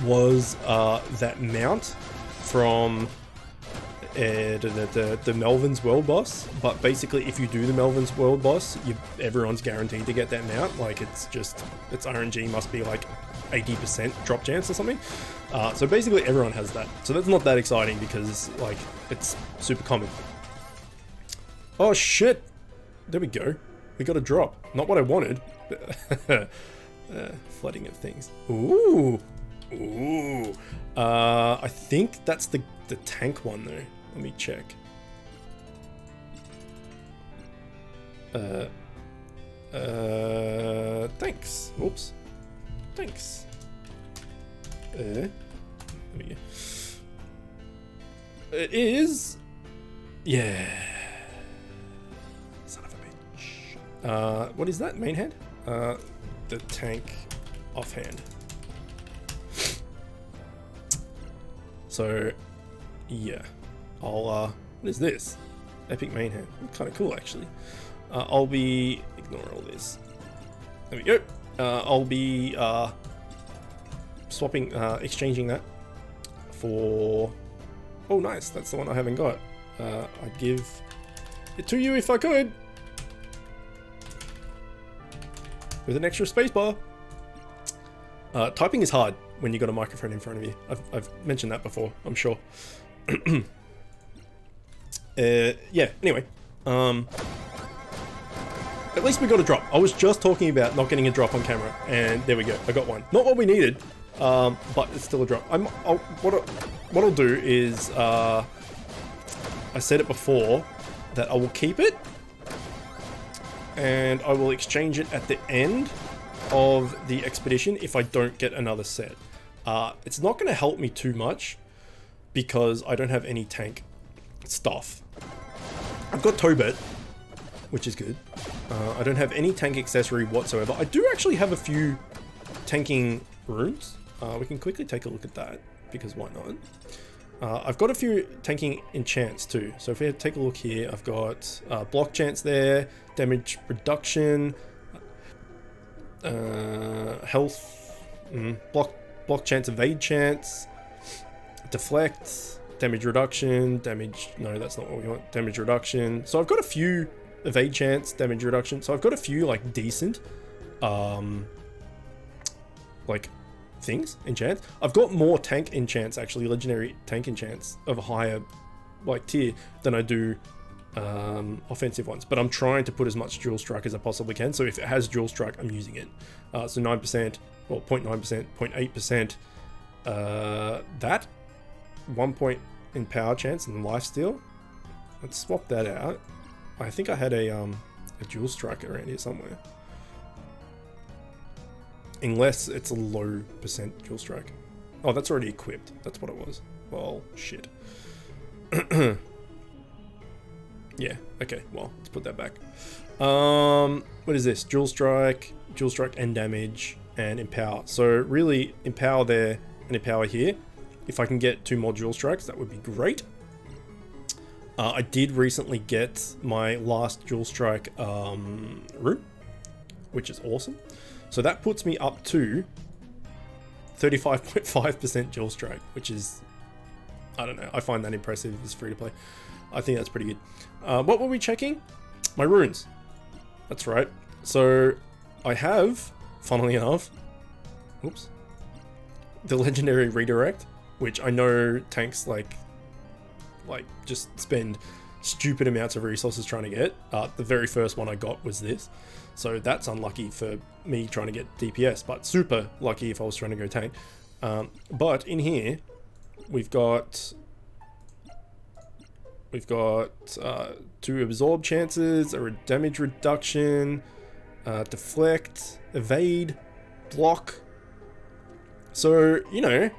was that mount from the Melvin's World boss. But basically, if you do the Melvin's World boss, everyone's guaranteed to get that mount. Like, it's RNG must be like 80% drop chance or something. So basically everyone has that. So that's not that exciting because like it's super common. Oh shit! There we go. We got a drop. Not what I wanted. Flooding of things. Ooh. Ooh. I think that's the tank one though. Let me check. Thanks. Oops. Thanks. There we go. It is. Yeah. Son of a bitch. What is that? Main hand? The tank offhand. So, yeah. What is this? Epic main hand. Kind of cool, actually. I'll be... Ignore all this. There we go. I'll be swapping, exchanging that for... Oh, nice. That's the one I haven't got. I'd give it to you if I could. With an extra spacebar. Typing is hard when you got a microphone in front of you. I've mentioned that before, I'm sure. Yeah, anyway. At least we got a drop. I was just talking about not getting a drop on camera, and there we go. I got one. Not what we needed, but it's still a drop. What I'll do is, I said it before, that I will keep it, and I will exchange it at the end of the expedition if I don't get another set. It's not going to help me too much, because I don't have any tank stuff. I've got Tobit, which is good. I don't have any tank accessory whatsoever. I do actually have a few tanking runes. We can quickly take a look at that, because why not? I've got a few tanking enchants too. So if we take a look here, I've got block chance there, damage reduction, health, block chance, evade chance, deflect, damage reduction, no, that's not what we want, damage reduction. So I've got a few evade chance, damage reduction. So I've got a few like decent, like things, enchants. I've got more tank enchants, actually, legendary tank enchants of a higher like tier than I do offensive ones. But I'm trying to put as much dual strike as I possibly can. So if it has dual strike, I'm using it. So 9%, well, 0.9%, 0.8%, that 1 point in power chance and lifesteal. Let's swap that out. I think I had a dual strike around here somewhere. Unless it's a low percent dual strike. Oh, that's already equipped. That's what it was. Well, shit. Yeah, okay, well, let's put that back. What is this? Dual strike and damage, and empower. So really, empower there and empower here. If I can get 2 more dual strikes, that would be great. I did recently get my last dual strike rune, which is awesome. So that puts me up to 35.5% dual strike, which is, I don't know, I find that impressive as free to play. I think that's pretty good. What were we checking? My runes. That's right. So I have, funnily enough, oops, the legendary redirect, which I know tanks like just spend stupid amounts of resources trying to get. The very first one I got was this, so that's unlucky for me trying to get DPS, but super lucky if I was trying to go tank. But in here we've got 2 absorb chances, a damage reduction, deflect, evade, block. So, you know,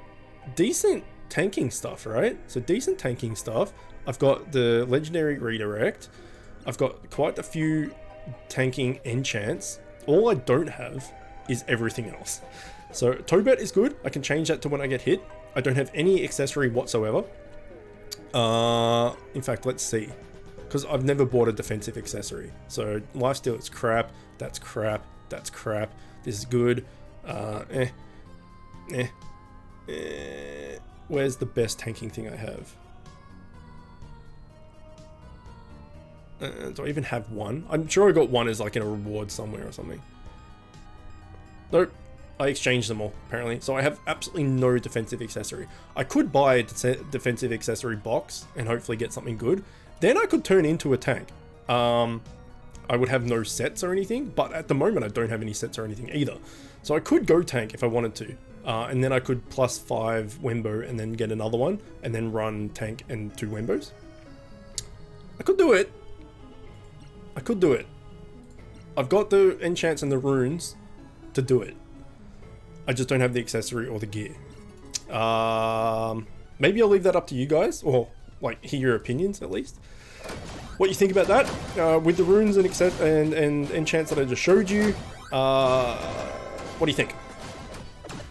decent tanking stuff, right? So decent tanking stuff. I've got the legendary redirect. I've got quite a few tanking enchants. All I don't have is everything else. So Tobet is good. I can change that to when I get hit. I don't have any accessory whatsoever. In fact, let's see, because I've never bought a defensive accessory. So lifesteal is crap. That's crap. That's crap. This is good. Where's the best tanking thing I have? Do I even have one? I'm sure I got one as like in a reward somewhere or something. Nope. I exchanged them all, apparently. So I have absolutely no defensive accessory. I could buy a defensive accessory box and hopefully get something good. Then I could turn into a tank. I would have no sets or anything, but at the moment I don't have any sets or anything either. So I could go tank if I wanted to. And then I could +5 Wembo and then get another one and then run tank and 2 Wembos. I could do it. I could do it. I've got the enchants and the runes to do it. I just don't have the accessory or the gear. Maybe I'll leave that up to you guys, or like hear your opinions at least. What you think about that? With the runes and enchants that I just showed you, what do you think?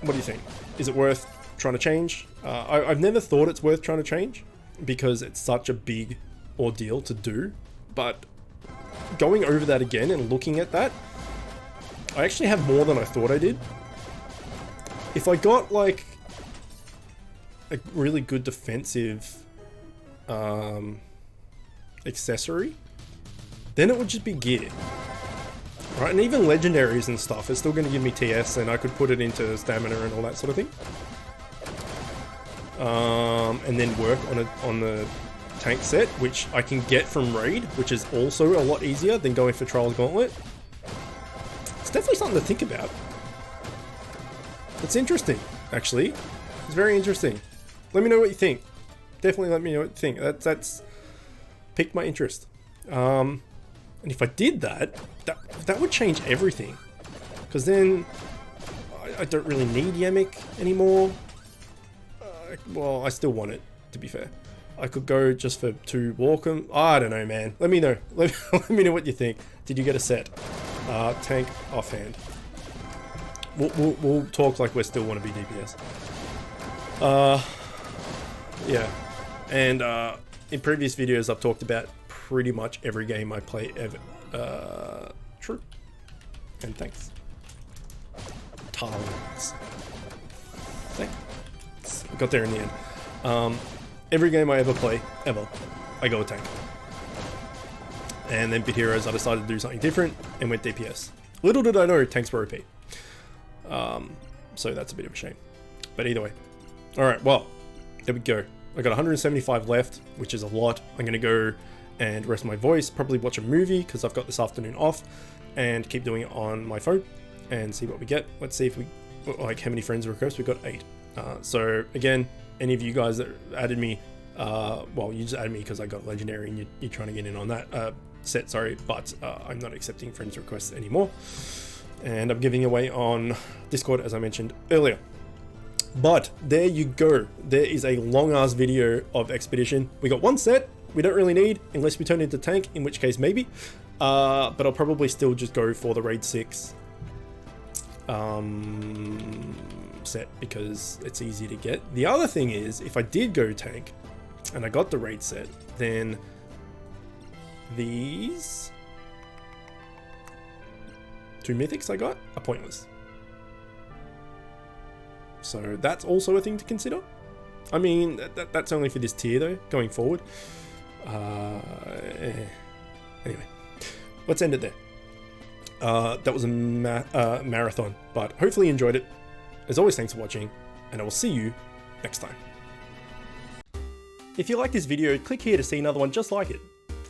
What do you think? Is it worth trying to change? I've never thought it's worth trying to change because it's such a big ordeal to do, but going over that again and looking at that, I actually have more than I thought I did. If I got like a really good defensive accessory, then it would just be gear. Right, and even legendaries and stuff, it's still going to give me TS and I could put it into stamina and all that sort of thing. And then work on the tank set, which I can get from Raid, which is also a lot easier than going for Trials Gauntlet. It's definitely something to think about. It's interesting, actually. It's very interesting. Let me know what you think. Definitely let me know what you think. That's piqued my interest. And if I did that would change everything. Because then I don't really need Yemic anymore. Well, I still want it, to be fair. I could go just for 2 Walkham. I don't know, man. Let me know. Let me know what you think. Did you get a set? Tank offhand. We'll talk like we still want to be DPS. Yeah. And in previous videos, I've talked about pretty much every game I play ever. True. And thanks. Thanks. We got there in the end. Every game I ever play, I go a tank. And then Bit Heroes, I decided to do something different and went DPS. Little did I know tanks were OP. So that's a bit of a shame. But either way. Alright, well, there we go. I got 175 left, which is a lot. I'm going to go and rest my voice, probably watch a movie, because I've got this afternoon off, and keep doing it on my phone, and see what we get. Let's see if we, like, how many friends requests. We've got 8. So, again, any of you guys that added me, well, you just added me because I got Legendary, and you're trying to get in on that set, sorry, but I'm not accepting friends requests anymore. And I'm giving away on Discord, as I mentioned earlier. But there you go. There is a long ass video of Expedition. We got 1 set we don't really need, unless we turn into tank, in which case maybe. But I'll probably still just go for the Raid 6 set because it's easy to get. The other thing is, if I did go tank and I got the Raid set, then these 2 mythics I got are pointless. So that's also a thing to consider. I mean, that's only for this tier though, going forward. Anyway, let's end it there. That was a marathon, but hopefully you enjoyed it. As always, thanks for watching, and I will see you next time. If you like this video, click here to see another one just like it.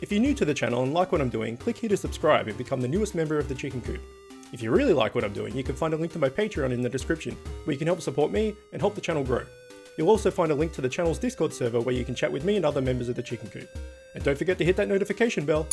If you're new to the channel and like what I'm doing, click here to subscribe and become the newest member of the Chicken Coop. If you really like what I'm doing, you can find a link to my Patreon in the description, where you can help support me and help the channel grow. You'll also find a link to the channel's Discord server where you can chat with me and other members of the Chicken Coop. And don't forget to hit that notification bell.